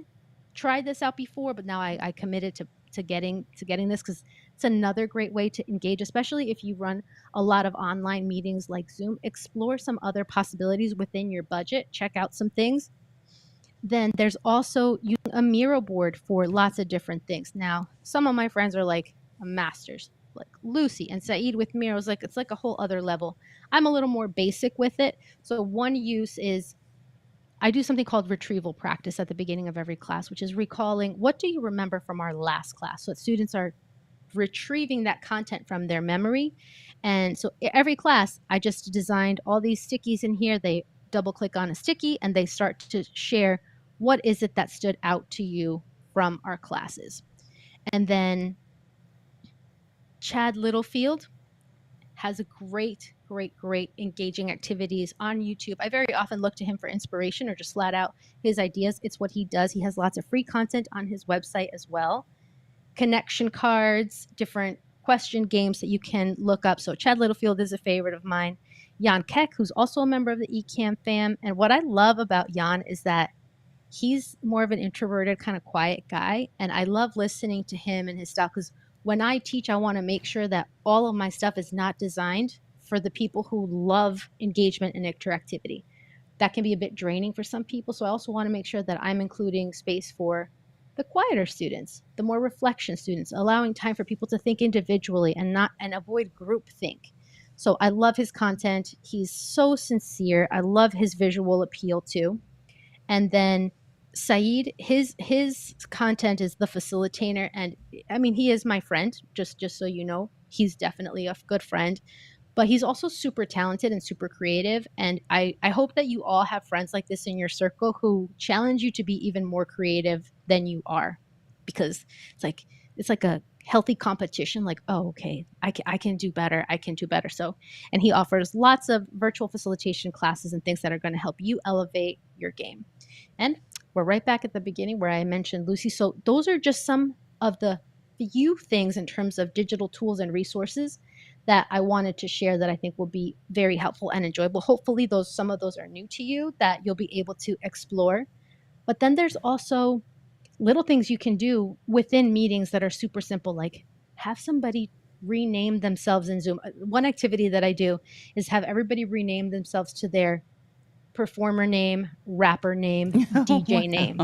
Speaker 2: tried this out before, but now I committed to getting this, because it's another great way to engage, especially if you run a lot of online meetings like Zoom. Explore some other possibilities within your budget. Check out some things. Then there's also using a Miro board for lots of different things. Now, some of my friends are like a masters, like Lucy and Saeed with Miro is like, it's like a whole other level. I'm a little more basic with it. So one use is, I do something called retrieval practice at the beginning of every class, which is recalling, what do you remember from our last class? So students are retrieving that content from their memory. And so every class, I just designed all these stickies in here. They double click on a sticky and they start to share, what is it that stood out to you from our classes? And then Chad Littlefield has a great engaging activities on YouTube. I very often look to him for inspiration or just flat out his ideas. It's what he does. He has lots of free content on his website as well. Connection cards, different question games that you can look up. So Chad Littlefield is a favorite of mine. Jan Keck, who's also a member of the eCam fam. And what I love about Jan is that he's more of an introverted, kind of quiet guy. And I love listening to him and his style, because when I teach, I want to make sure that all of my stuff is not designed for the people who love engagement and interactivity. That can be a bit draining for some people. So I also want to make sure that I'm including space for the quieter students, the more reflection students, allowing time for people to think individually and avoid group think. So I love his content. He's so sincere. I love his visual appeal too. And then Saeed, his content is the facilitator, and I mean, he is my friend, just so you know. He's definitely a good friend, but he's also super talented and super creative. And I hope that you all have friends like this in your circle who challenge you to be even more creative than you are, because it's like a healthy competition. Like, oh, okay, I can do better. I can do better. So, and he offers lots of virtual facilitation classes and things that are going to help you elevate your game. And we're right back at the beginning where I mentioned Lucy. So those are just some of the few things in terms of digital tools and resources that I wanted to share that I think will be very helpful and enjoyable. Hopefully some of those are new to you that you'll be able to explore. But then there's also little things you can do within meetings that are super simple, like have somebody rename themselves in Zoom. One activity that I do is have everybody rename themselves to their performer name, rapper name, DJ name,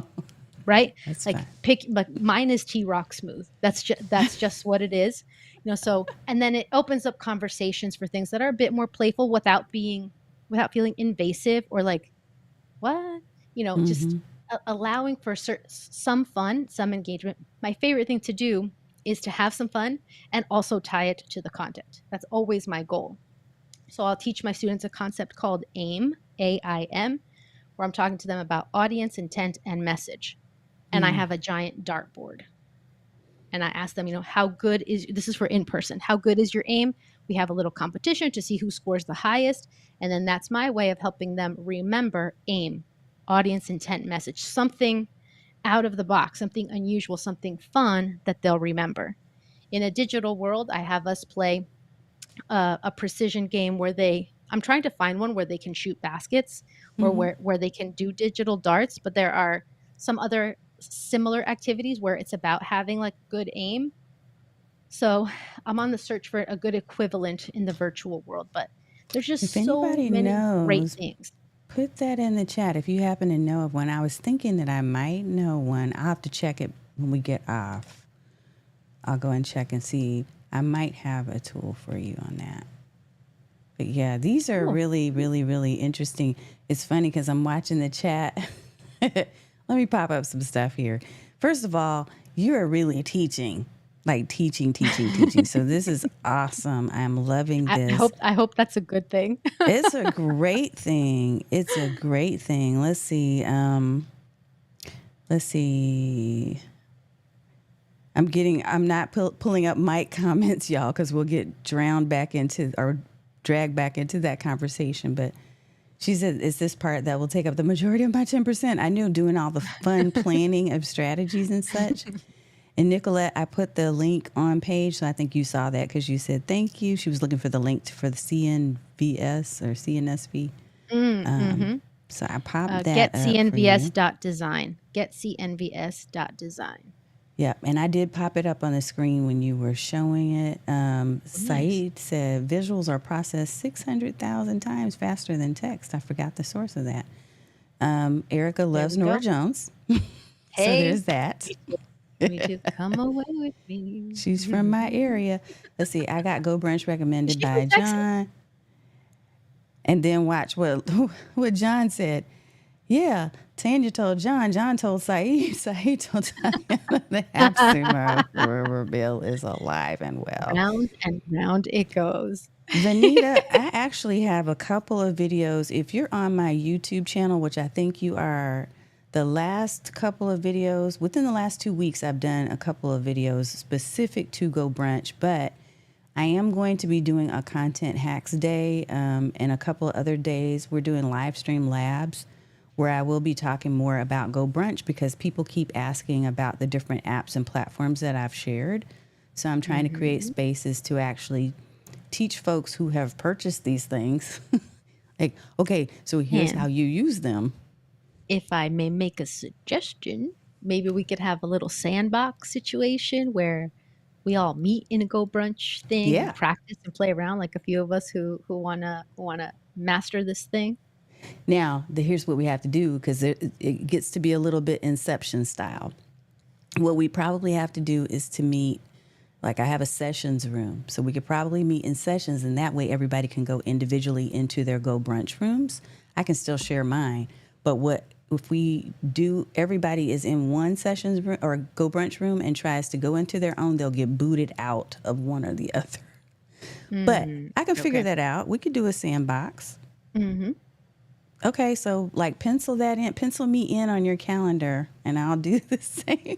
Speaker 2: right?
Speaker 1: That's
Speaker 2: Like
Speaker 1: fun.
Speaker 2: like mine is T-Rock Smooth. That's just what it is. So, and then it opens up conversations for things that are a bit more playful without feeling invasive or like, what? Just allowing for some fun, some engagement. My favorite thing to do is to have some fun and also tie it to the content. That's always my goal. So I'll teach my students a concept called AIM, AIM, where I'm talking to them about audience, intent, and message. And I have a giant dartboard. And I ask them, how good this is for in person, how good is your AIM? We have a little competition to see who scores the highest. And then that's my way of helping them remember AIM, audience, intent, message, something out of the box, something unusual, something fun that they'll remember. In a digital world, I have us play a precision game where I'm trying to find one where they can shoot baskets or where they can do digital darts, but there are some other similar activities where it's about having like good aim. So I'm on the search for a good equivalent in the virtual world, but there's
Speaker 1: If
Speaker 2: just so
Speaker 1: anybody
Speaker 2: many great
Speaker 1: knows,
Speaker 2: things.
Speaker 1: put that in the chat. If you happen to know of one, I was thinking that I might know one. I'll have to check it when we get off. I'll go and check and see. I might have a tool for you on that. But yeah, these are really, really, really interesting. It's funny because I'm watching the chat. Let me pop up some stuff here. First of all, you are really teaching. like teaching. So this is awesome. I'm loving this.
Speaker 2: I hope that's a good thing.
Speaker 1: It's a great thing. It's a great thing. Let's see. Let's see. I'm not pulling up mic comments, y'all, because we'll get drowned back into or dragged back into that conversation. But she said, it's this part that will take up the majority of my 10%. I knew doing all the fun planning of strategies and such. And Nicolette, I put the link on page, so I think you saw that because you said thank you. She was looking for the link for the CNVS or CNSV.
Speaker 2: Mm-hmm.
Speaker 1: So I popped that up for you.
Speaker 2: GetCNVS.design. GetCNVS.design.
Speaker 1: Yep, and I did pop it up on the screen when you were showing it.
Speaker 2: Nice.
Speaker 1: Saeed said visuals are processed 600,000 times faster than text. I forgot the source of that. Erica
Speaker 2: There
Speaker 1: loves
Speaker 2: we
Speaker 1: Nora
Speaker 2: go.
Speaker 1: Jones. So
Speaker 2: Hey,
Speaker 1: there's that.
Speaker 2: me too. Come away with me.
Speaker 1: She's from my area. Let's see. I got Go Brunch
Speaker 2: Is
Speaker 1: recommended
Speaker 2: she from
Speaker 1: by
Speaker 2: Texas?
Speaker 1: John. And then watch what John said. Yeah, Tanya told John. John told Saeed. Saeed told Tatiana the Hapsumo River Bill is alive and well.
Speaker 2: Round and round it goes.
Speaker 1: Vanita, I actually have a couple of videos. If you're on my YouTube channel, which I think you are, the last couple of videos, within the last 2 weeks, I've done a couple of videos specific to Go Brunch, but I am going to be doing a Content Hacks Day and a couple of other days. We're doing live stream labs where I will be talking more about Go Brunch because people keep asking about the different apps and platforms that I've shared. So I'm trying to create
Speaker 2: Mm-hmm.
Speaker 1: spaces to actually teach folks who have purchased these things. Like, okay, so here's how
Speaker 2: And
Speaker 1: you use them.
Speaker 2: if I may make a suggestion, maybe we could have a little sandbox situation where we all meet in a Go Brunch thing and
Speaker 1: Yeah.
Speaker 2: practice and play around, like a few of us who wanna master this thing.
Speaker 1: Now, here's what we have to do because it gets to be a little bit Inception style. What we probably have to do is to meet, like I have a sessions room. So we could probably meet in sessions, and that way everybody can go individually into their Go Brunch rooms. I can still share mine. But what if we do, everybody is in one sessions room or Go Brunch room and tries to go into their own, they'll get booted out of one or the other. But
Speaker 2: Mm,
Speaker 1: I can figure
Speaker 2: okay.
Speaker 1: that out. We could do a sandbox.
Speaker 2: Mm-hmm.
Speaker 1: Okay, so like pencil that in, pencil me in on your calendar, and I'll do the same.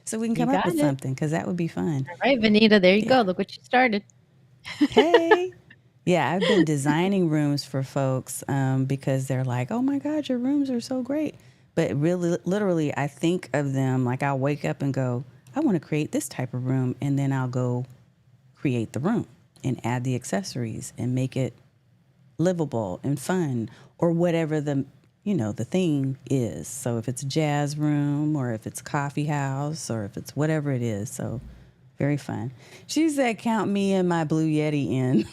Speaker 1: So we can
Speaker 2: You
Speaker 1: come up
Speaker 2: got
Speaker 1: with
Speaker 2: it.
Speaker 1: something because that would be fun.
Speaker 2: All right, Vanita, there you
Speaker 1: Yeah.
Speaker 2: go. Look what you started.
Speaker 1: Hey. Yeah, I've been designing rooms for folks because they're like, oh my God, your rooms are so great. But really, literally, I think of them like I'll wake up and go, I want to create this type of room. And then I'll go create the room and add the accessories and make it livable and fun or whatever the theme is. So if it's a jazz room or if it's a coffee house or if it's whatever it is. So very fun. She said, count me and my Blue Yeti in.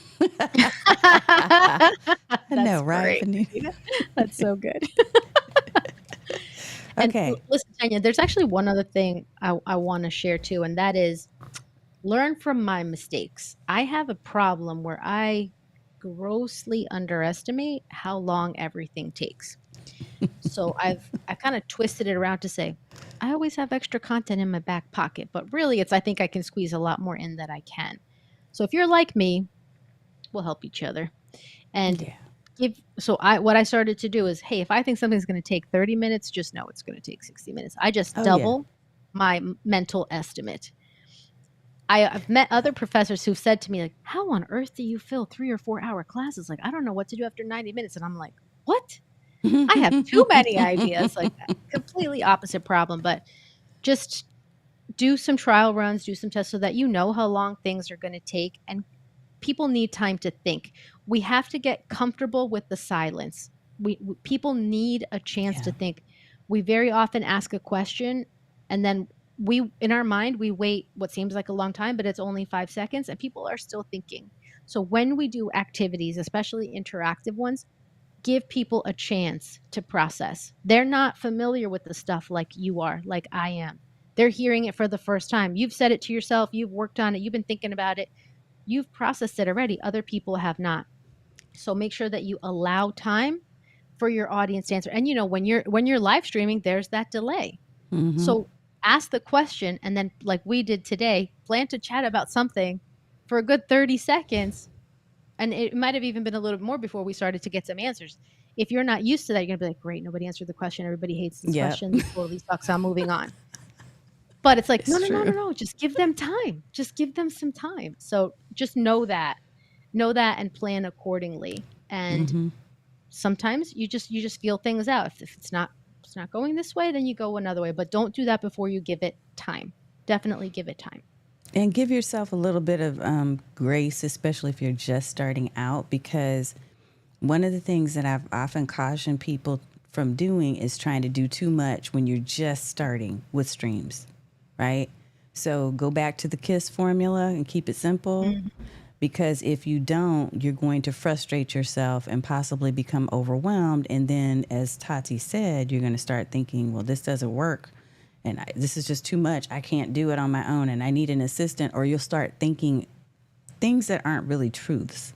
Speaker 1: I know,
Speaker 2: That's
Speaker 1: right,
Speaker 2: great,
Speaker 1: Vanita?
Speaker 2: Vanita. That's so good. And
Speaker 1: Okay.
Speaker 2: listen, Tanya, there's actually one other thing I want to share too, and that is learn from my mistakes. I have a problem where I grossly underestimate how long everything takes. So I kind of twisted it around to say, I always have extra content in my back pocket, but really I think I can squeeze a lot more in that I can. So if you're like me, we'll help each other. And
Speaker 1: Yeah.
Speaker 2: give so I what I started to do is, hey, if I think something's going to take 30 minutes, just know it's going to take 60 minutes. I just
Speaker 1: Oh, yeah.
Speaker 2: double my mental estimate. I've met other professors who've said to me, like, how on earth do you fill 3 or 4 hour classes? Like, I don't know what to do after 90 minutes. And I'm like, what? I have too many ideas. Like, completely opposite problem. But just do some trial runs, do some tests so that you know how long things are going to take. And people need time to think. We have to get comfortable with the silence. People need a chance
Speaker 1: Yeah.
Speaker 2: to think. We very often ask a question and then we in our mind we wait what seems like a long time, but it's only 5 seconds and people are still thinking. So when we do activities, especially interactive ones, give people a chance to process. They're not familiar with the stuff like you are, like I am. They're hearing it for the first time. You've said it to yourself, you've worked on it, you've been thinking about it, you've processed it already. Other people have not. So make sure that you allow time for your audience to answer. And when you're live streaming, there's that delay.
Speaker 1: Mm-hmm.
Speaker 2: So ask the question, and then, like we did today, plan to chat about something for a good 30 seconds. And it might have even been a little more before we started to get some answers. If you're not used to that, you're going to be like, great, nobody answered the question. Everybody hates this
Speaker 1: Yep.
Speaker 2: question. This totally sucks. I'm moving on. But it's like, no,
Speaker 1: It's
Speaker 2: no, no, no,
Speaker 1: true.
Speaker 2: no. Just give them time. Just give them some time. So just know that and plan accordingly. And sometimes you just feel things out. If it's not going this way, then you go another way. But don't do that before you give it time. Definitely give it time.
Speaker 1: And give yourself a little bit of grace, especially if you're just starting out, because one of the things that I've often cautioned people from doing is trying to do too much when you're just starting with streams, right? So go back to the KISS formula and keep it simple,
Speaker 2: Mhm.
Speaker 1: because if you don't, you're going to frustrate yourself and possibly become overwhelmed. And then, as Tati said, you're going to start thinking, well, this doesn't work. And this is just too much. I can't do it on my own and I need an assistant. Or you'll start thinking things that aren't really truths.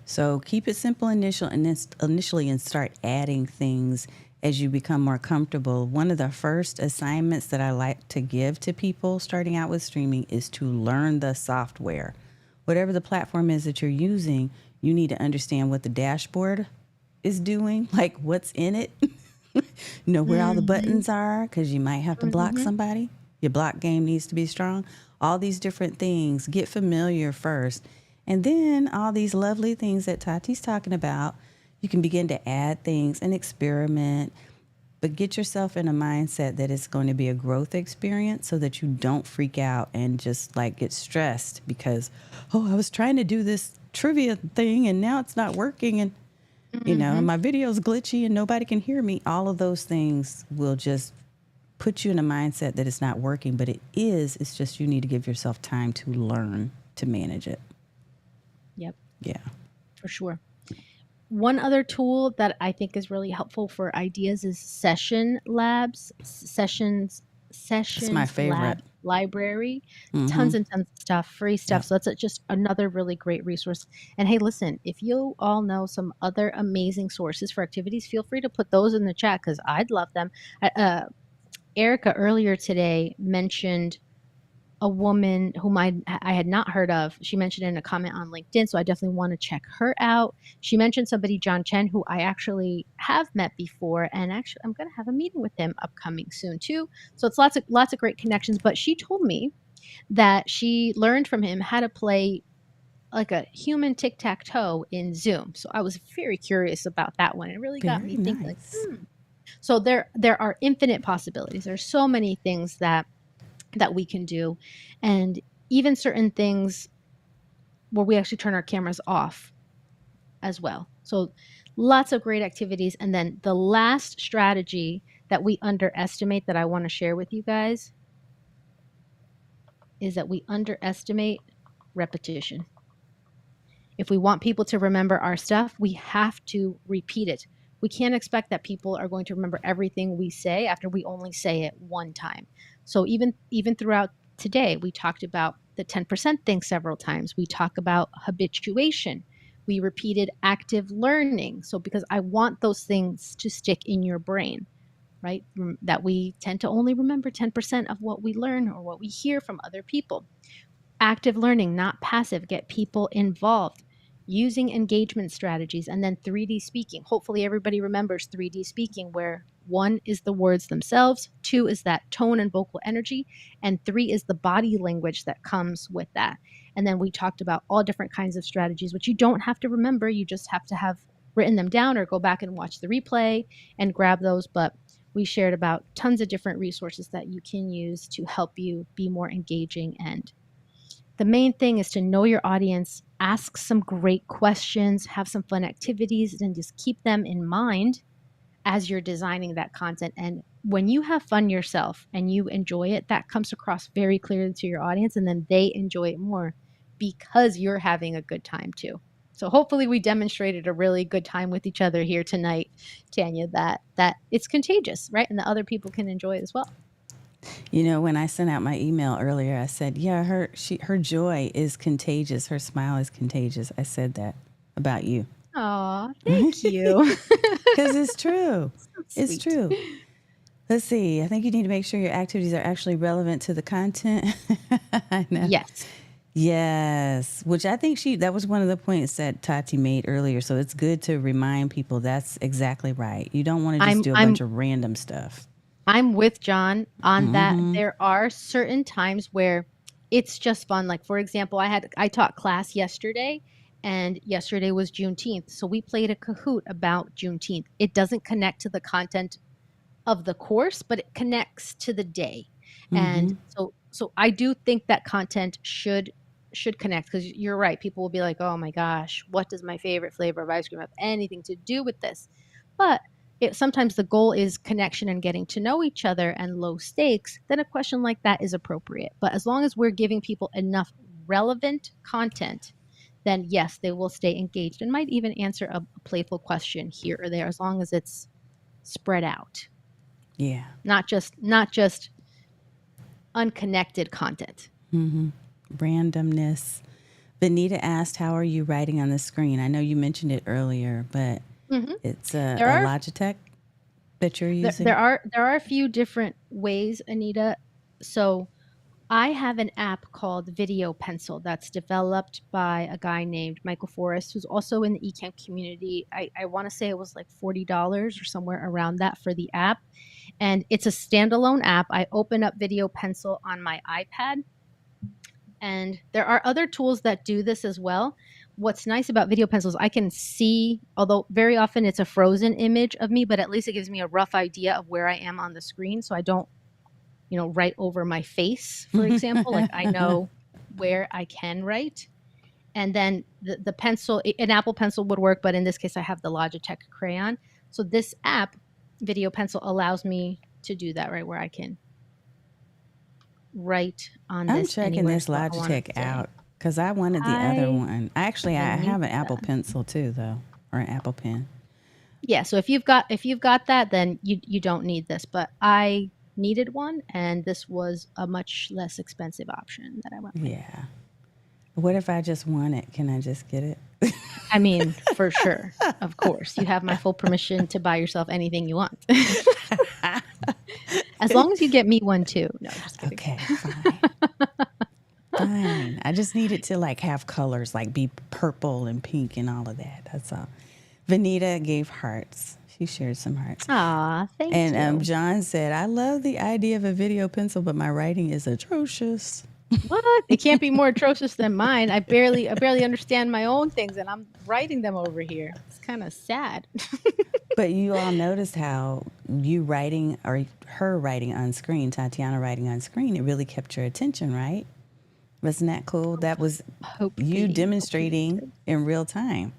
Speaker 1: So keep it simple initially and start adding things as you become more comfortable. One of the first assignments that I like to give to people starting out with streaming is to learn the software. Whatever the platform is that you're using, you need to understand what the dashboard is doing, like what's in it, know where all the
Speaker 2: Mhm.
Speaker 1: buttons are, because you might have to block
Speaker 2: Mhm.
Speaker 1: somebody. Your block game needs to be strong. All these different things. Get familiar first. And then all these lovely things that Tati's talking about, you can begin to add things and experiment, but get yourself in a mindset that it's going to be a growth experience so that you don't freak out and just like get stressed because, oh, I was trying to do this trivia thing and now it's not working. And and
Speaker 2: Mhm.
Speaker 1: my video's glitchy and nobody can hear me. All of those things will just put you in a mindset that it's not working, but it is. It's just you need to give yourself time to learn to manage it.
Speaker 2: Yep,
Speaker 1: Yeah.
Speaker 2: for sure. One other tool that I think is really helpful for ideas is session labs,
Speaker 1: It's my
Speaker 2: sessions
Speaker 1: favorite.
Speaker 2: lab library,
Speaker 1: Mm-hmm.
Speaker 2: tons and tons of stuff, free stuff.
Speaker 1: Yep.
Speaker 2: So that's just another really great resource. And hey, listen, if you all know some other amazing sources for activities, feel free to put those in the chat because I'd love them. Erica earlier today mentioned a woman whom I had not heard of. She mentioned in a comment on LinkedIn, so I definitely want to check her out. She mentioned somebody, John Chen, who I actually have met before, and actually I'm going to have a meeting with him upcoming soon too. So it's lots of great connections. But she told me that she learned from him how to play like a human tic tac toe in Zoom. So I was very curious about that one. It really got
Speaker 1: Very
Speaker 2: me thinking, like,
Speaker 1: nice.
Speaker 2: So there are infinite possibilities. There's so many things that we can do, and even certain things where we actually turn our cameras off as well. So lots of great activities. And then the last strategy that we underestimate that I want to share with you guys is that we underestimate repetition. If we want people to remember our stuff, we have to repeat it. We can't expect that people are going to remember everything we say after we only say it one time. So even throughout today, we talked about the 10% thing several times. We talk about habituation. We repeated active learning. So because I want those things to stick in your brain, right? That we tend to only remember 10% of what we learn or what we hear from other people. Active learning, not passive, get people involved, using engagement strategies, and then 3D speaking. Hopefully, everybody remembers 3D speaking, where one is the words themselves, two is that tone and vocal energy, and three is the body language that comes with that. And then we talked about all different kinds of strategies, which you don't have to remember, you just have to have written them down or go back and watch the replay and grab those. But we shared about tons of different resources that you can use to help you be more engaging, and the main thing is to know your audience, ask some great questions, have some fun activities, and just keep them in mind as you're designing that content. And when you have fun yourself and you enjoy it, that comes across very clearly to your audience, and then they enjoy it more because you're having a good time too. So hopefully we demonstrated a really good time with each other here tonight, Tanya, that it's contagious, right? And that other people can enjoy it as well.
Speaker 1: When I sent out my email earlier, I said, "Yeah, her joy is contagious. Her smile is contagious." I said that about you.
Speaker 2: Oh, thank you.
Speaker 1: Cuz it's true.
Speaker 2: So
Speaker 1: It's
Speaker 2: sweet.
Speaker 1: true. Let's see. I think you need to make sure your activities are actually relevant to the content. I know.
Speaker 2: Yes.
Speaker 1: Yes, which I think that was one of the points that Tati made earlier. So it's good to remind people that's exactly right. You don't want to just
Speaker 2: I'm
Speaker 1: do a bunch
Speaker 2: I'm
Speaker 1: of random stuff.
Speaker 2: I'm with John on that. There are certain times where it's just fun. Like for example, I taught class yesterday, and yesterday was Juneteenth. So we played a Kahoot about Juneteenth. It doesn't connect to the content of the course, but it connects to the day. And so I do think that content should connect, because you're right. People will be like, "Oh my gosh, what does my favorite flavor of ice cream have anything to do with this?" But sometimes the goal is connection and getting to know each other and low stakes, then a question like that is appropriate. But as long as we're giving people enough relevant content, then yes, they will stay engaged and might even answer a playful question here or there, as long as it's spread out,
Speaker 1: Yeah.
Speaker 2: not just unconnected content.
Speaker 1: Randomness. Benita asked, "How are you writing on the screen?" I know you mentioned it earlier, but
Speaker 2: hmm
Speaker 1: it's
Speaker 2: There
Speaker 1: a
Speaker 2: are
Speaker 1: Logitech that you're
Speaker 2: there,
Speaker 1: using.
Speaker 2: there are a few different ways, Anita. So I have an app called Video Pencil that's developed by a guy named Michael Forrest, who's also in the eCamp community. I want to say it was like $40 or somewhere around that for the app. And it's a standalone app. I open up Video Pencil on my iPad, and there are other tools that do this as well. What's nice about Video Pencils, I can see, although very often it's a frozen image of me, but at least it gives me a rough idea of where I am on the screen. So I don't, write over my face, for example. Like I know where I can write. And then the pencil, an Apple Pencil would work, but in this case, I have the Logitech crayon. So this app, Video Pencil, allows me to do that, right, where I can write on
Speaker 1: I'm
Speaker 2: this
Speaker 1: checking
Speaker 2: anywhere.
Speaker 1: this
Speaker 2: So I want to
Speaker 1: Logitech
Speaker 2: say,
Speaker 1: out because I wanted the other
Speaker 2: hi,
Speaker 1: one. Actually, I have an Apple
Speaker 2: Anita.
Speaker 1: Pencil too, though, or an Apple Pen.
Speaker 2: Yeah, so if you've got that, then you don't need this. But I needed one, and this was a much less expensive option that I went with.
Speaker 1: Yeah. What if I just want it? Can I just get it?
Speaker 2: I mean, for sure. Of course. You have my full permission to buy yourself anything you want. As long as you get me one too. No, just kidding.
Speaker 1: Okay, fine. Fine. I just need it to like have colors, like be purple and pink and all of that. That's all. Vanita gave hearts. She shared some hearts.
Speaker 2: Aw, thank
Speaker 1: And
Speaker 2: you.
Speaker 1: John said, "I love the idea of a video pencil, but my writing is atrocious."
Speaker 2: What? It can't be more atrocious than mine. I barely understand my own things, and I'm writing them over here. It's kind of sad.
Speaker 1: But you all noticed how you writing or her writing on screen, Tatiana writing on screen, it really kept your attention, right? Wasn't that cool? That was you
Speaker 2: Hopefully it
Speaker 1: demonstrating
Speaker 2: did.
Speaker 1: in real time.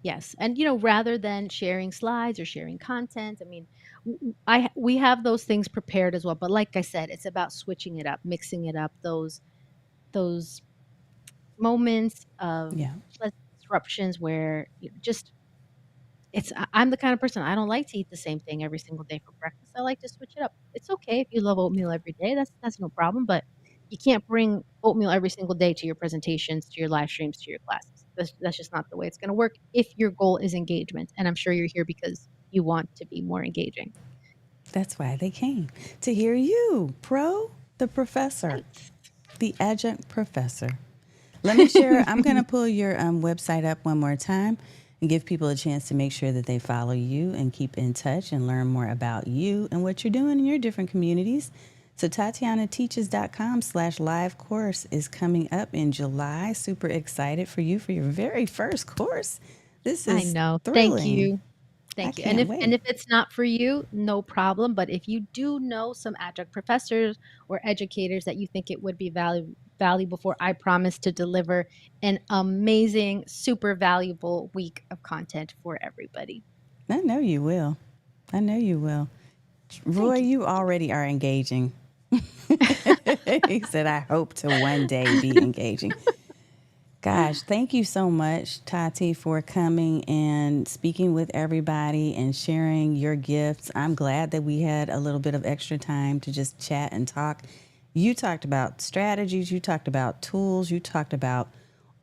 Speaker 2: Yes, and rather than sharing slides or sharing content, I mean, we have those things prepared as well. But like I said, it's about switching it up, mixing it up. Those moments of
Speaker 1: Yeah.
Speaker 2: pleasant disruptions where just I'm the kind of person, I don't like to eat the same thing every single day for breakfast. I like to switch it up. It's okay if you love oatmeal every day. That's no problem, but you can't bring oatmeal every single day to your presentations, to your live streams, to your classes. That's just not the way it's going to work if your goal is engagement. And I'm sure you're here because you want to be more engaging.
Speaker 1: That's why they came to hear you, the professor,
Speaker 2: Thanks.
Speaker 1: the adjunct professor. Let me share. I'm going to pull your website up one more time and give people a chance to make sure that they follow you and keep in touch and learn more about you and what you're doing in your different communities. So TatianaTeaches.com/live course is coming up in July. Super excited for you for your very first course. This
Speaker 2: I
Speaker 1: is
Speaker 2: know. Thank
Speaker 1: thrilling.
Speaker 2: you.
Speaker 1: I
Speaker 2: Thank you. And
Speaker 1: can't
Speaker 2: if
Speaker 1: wait.
Speaker 2: it's not for you, no problem. But if you do know some adjunct professors or educators that you think it would be valuable for, I promise to deliver an amazing, super valuable week of content for everybody.
Speaker 1: I know you will. I know you will. Roy,
Speaker 2: Thank you.
Speaker 1: you already are engaging. He said, "I hope to one day be engaging." Gosh, thank you so much, Tati, for coming and speaking with everybody and sharing your gifts. I'm glad that we had a little bit of extra time to just chat and talk. You talked about strategies, you talked about tools, you talked about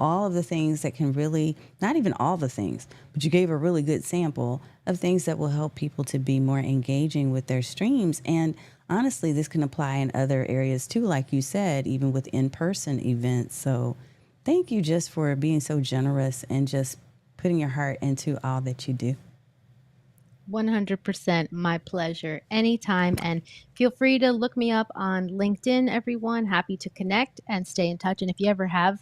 Speaker 1: all of the things that can really, not even all the things, but you gave a really good sample of things that will help people to be more engaging with their streams. And honestly, this can apply in other areas too, like you said, even with in-person events. So thank you just for being so generous and just putting your heart into all that you do.
Speaker 2: 100% my pleasure. Anytime. And feel free to look me up on LinkedIn, everyone. Happy to connect and stay in touch. And if you ever have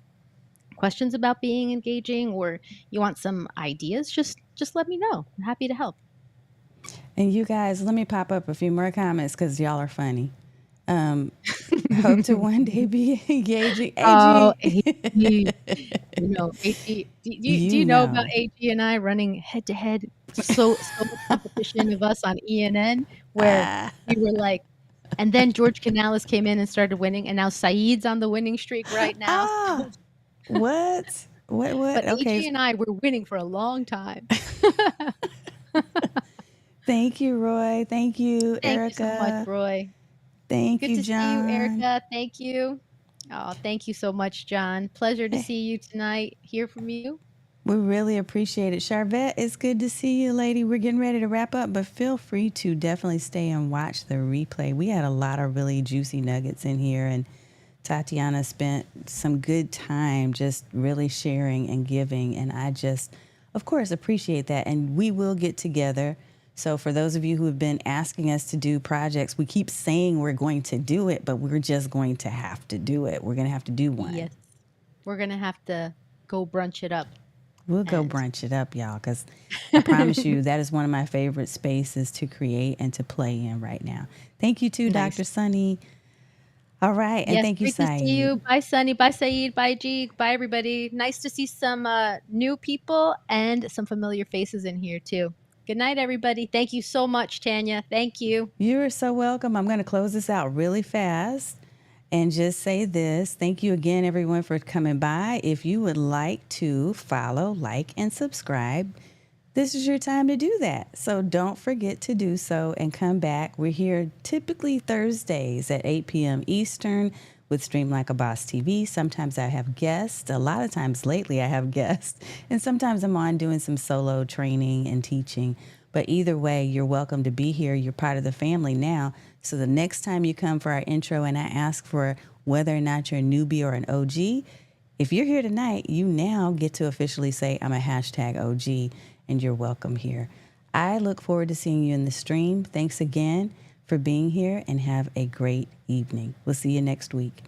Speaker 2: questions about being engaging or you want some ideas, just let me know. I'm happy to help.
Speaker 1: And you guys, let me pop up a few more comments because y'all are funny. Um, Hope to one day be engaging.
Speaker 2: Oh,
Speaker 1: AG,
Speaker 2: AG, do
Speaker 1: you
Speaker 2: you know about
Speaker 1: know.
Speaker 2: AG and I running head to head? So much competition of us on ENN where we were like, and then George Canales came in and started winning, and now Saeed's on the winning streak right now.
Speaker 1: Ah, what? What?
Speaker 2: But
Speaker 1: Okay.
Speaker 2: AG and I were winning for a long time.
Speaker 1: Thank you, Roy. Thank you,
Speaker 2: Thank you so much,
Speaker 1: Erica.
Speaker 2: Roy.
Speaker 1: Thank
Speaker 2: Good
Speaker 1: you,
Speaker 2: to see you,
Speaker 1: John.
Speaker 2: Erica. Thank you. Oh, thank you so much, John. Pleasure to see you tonight. Hear from you.
Speaker 1: We really appreciate it. Charvette, it's good to see you, lady. We're getting ready to wrap up, but feel free to definitely stay and watch the replay. We had a lot of really juicy nuggets in here, and Tatiana spent some good time just really sharing and giving. And I just, of course, appreciate that. And we will get together. So for those of you who have been asking us to do projects, we keep saying we're going to do it, but we're just going to have to do it. We're going to have to do one.
Speaker 2: Yes. We're going to have to go brunch it up.
Speaker 1: We'll go
Speaker 2: And
Speaker 1: brunch it up, y'all, because I promise you that is one of my favorite spaces to create and to play in right now. Thank you too,
Speaker 2: nice.
Speaker 1: Dr. Sunny. All right. And
Speaker 2: Yes,
Speaker 1: thank you,
Speaker 2: great to see
Speaker 1: Saeed.
Speaker 2: you. Bye, Sunny. Bye, Saeed. Bye, G. Bye, everybody. Nice to see some new people and some familiar faces in here, too. Good night, everybody. Thank you so much, Tanya. Thank you.
Speaker 1: You're so welcome. I'm going to close this out really fast and just say this. Thank you again, everyone, for coming by. If you would like to follow, like, and subscribe, this is your time to do that. So don't forget to do so and come back. We're here typically Thursdays at 8 p.m. Eastern with Stream Like a Boss TV. Sometimes I have guests. A lot of times lately I have guests. And sometimes I'm on doing some solo training and teaching. But either way, you're welcome to be here. You're part of the family now. So the next time you come for our intro and I ask for whether or not you're a newbie or an OG, if you're here tonight, you now get to officially say, I'm a hashtag OG, and you're welcome here. I look forward to seeing you in the stream. Thanks again for being here and have a great evening. We'll see you next week.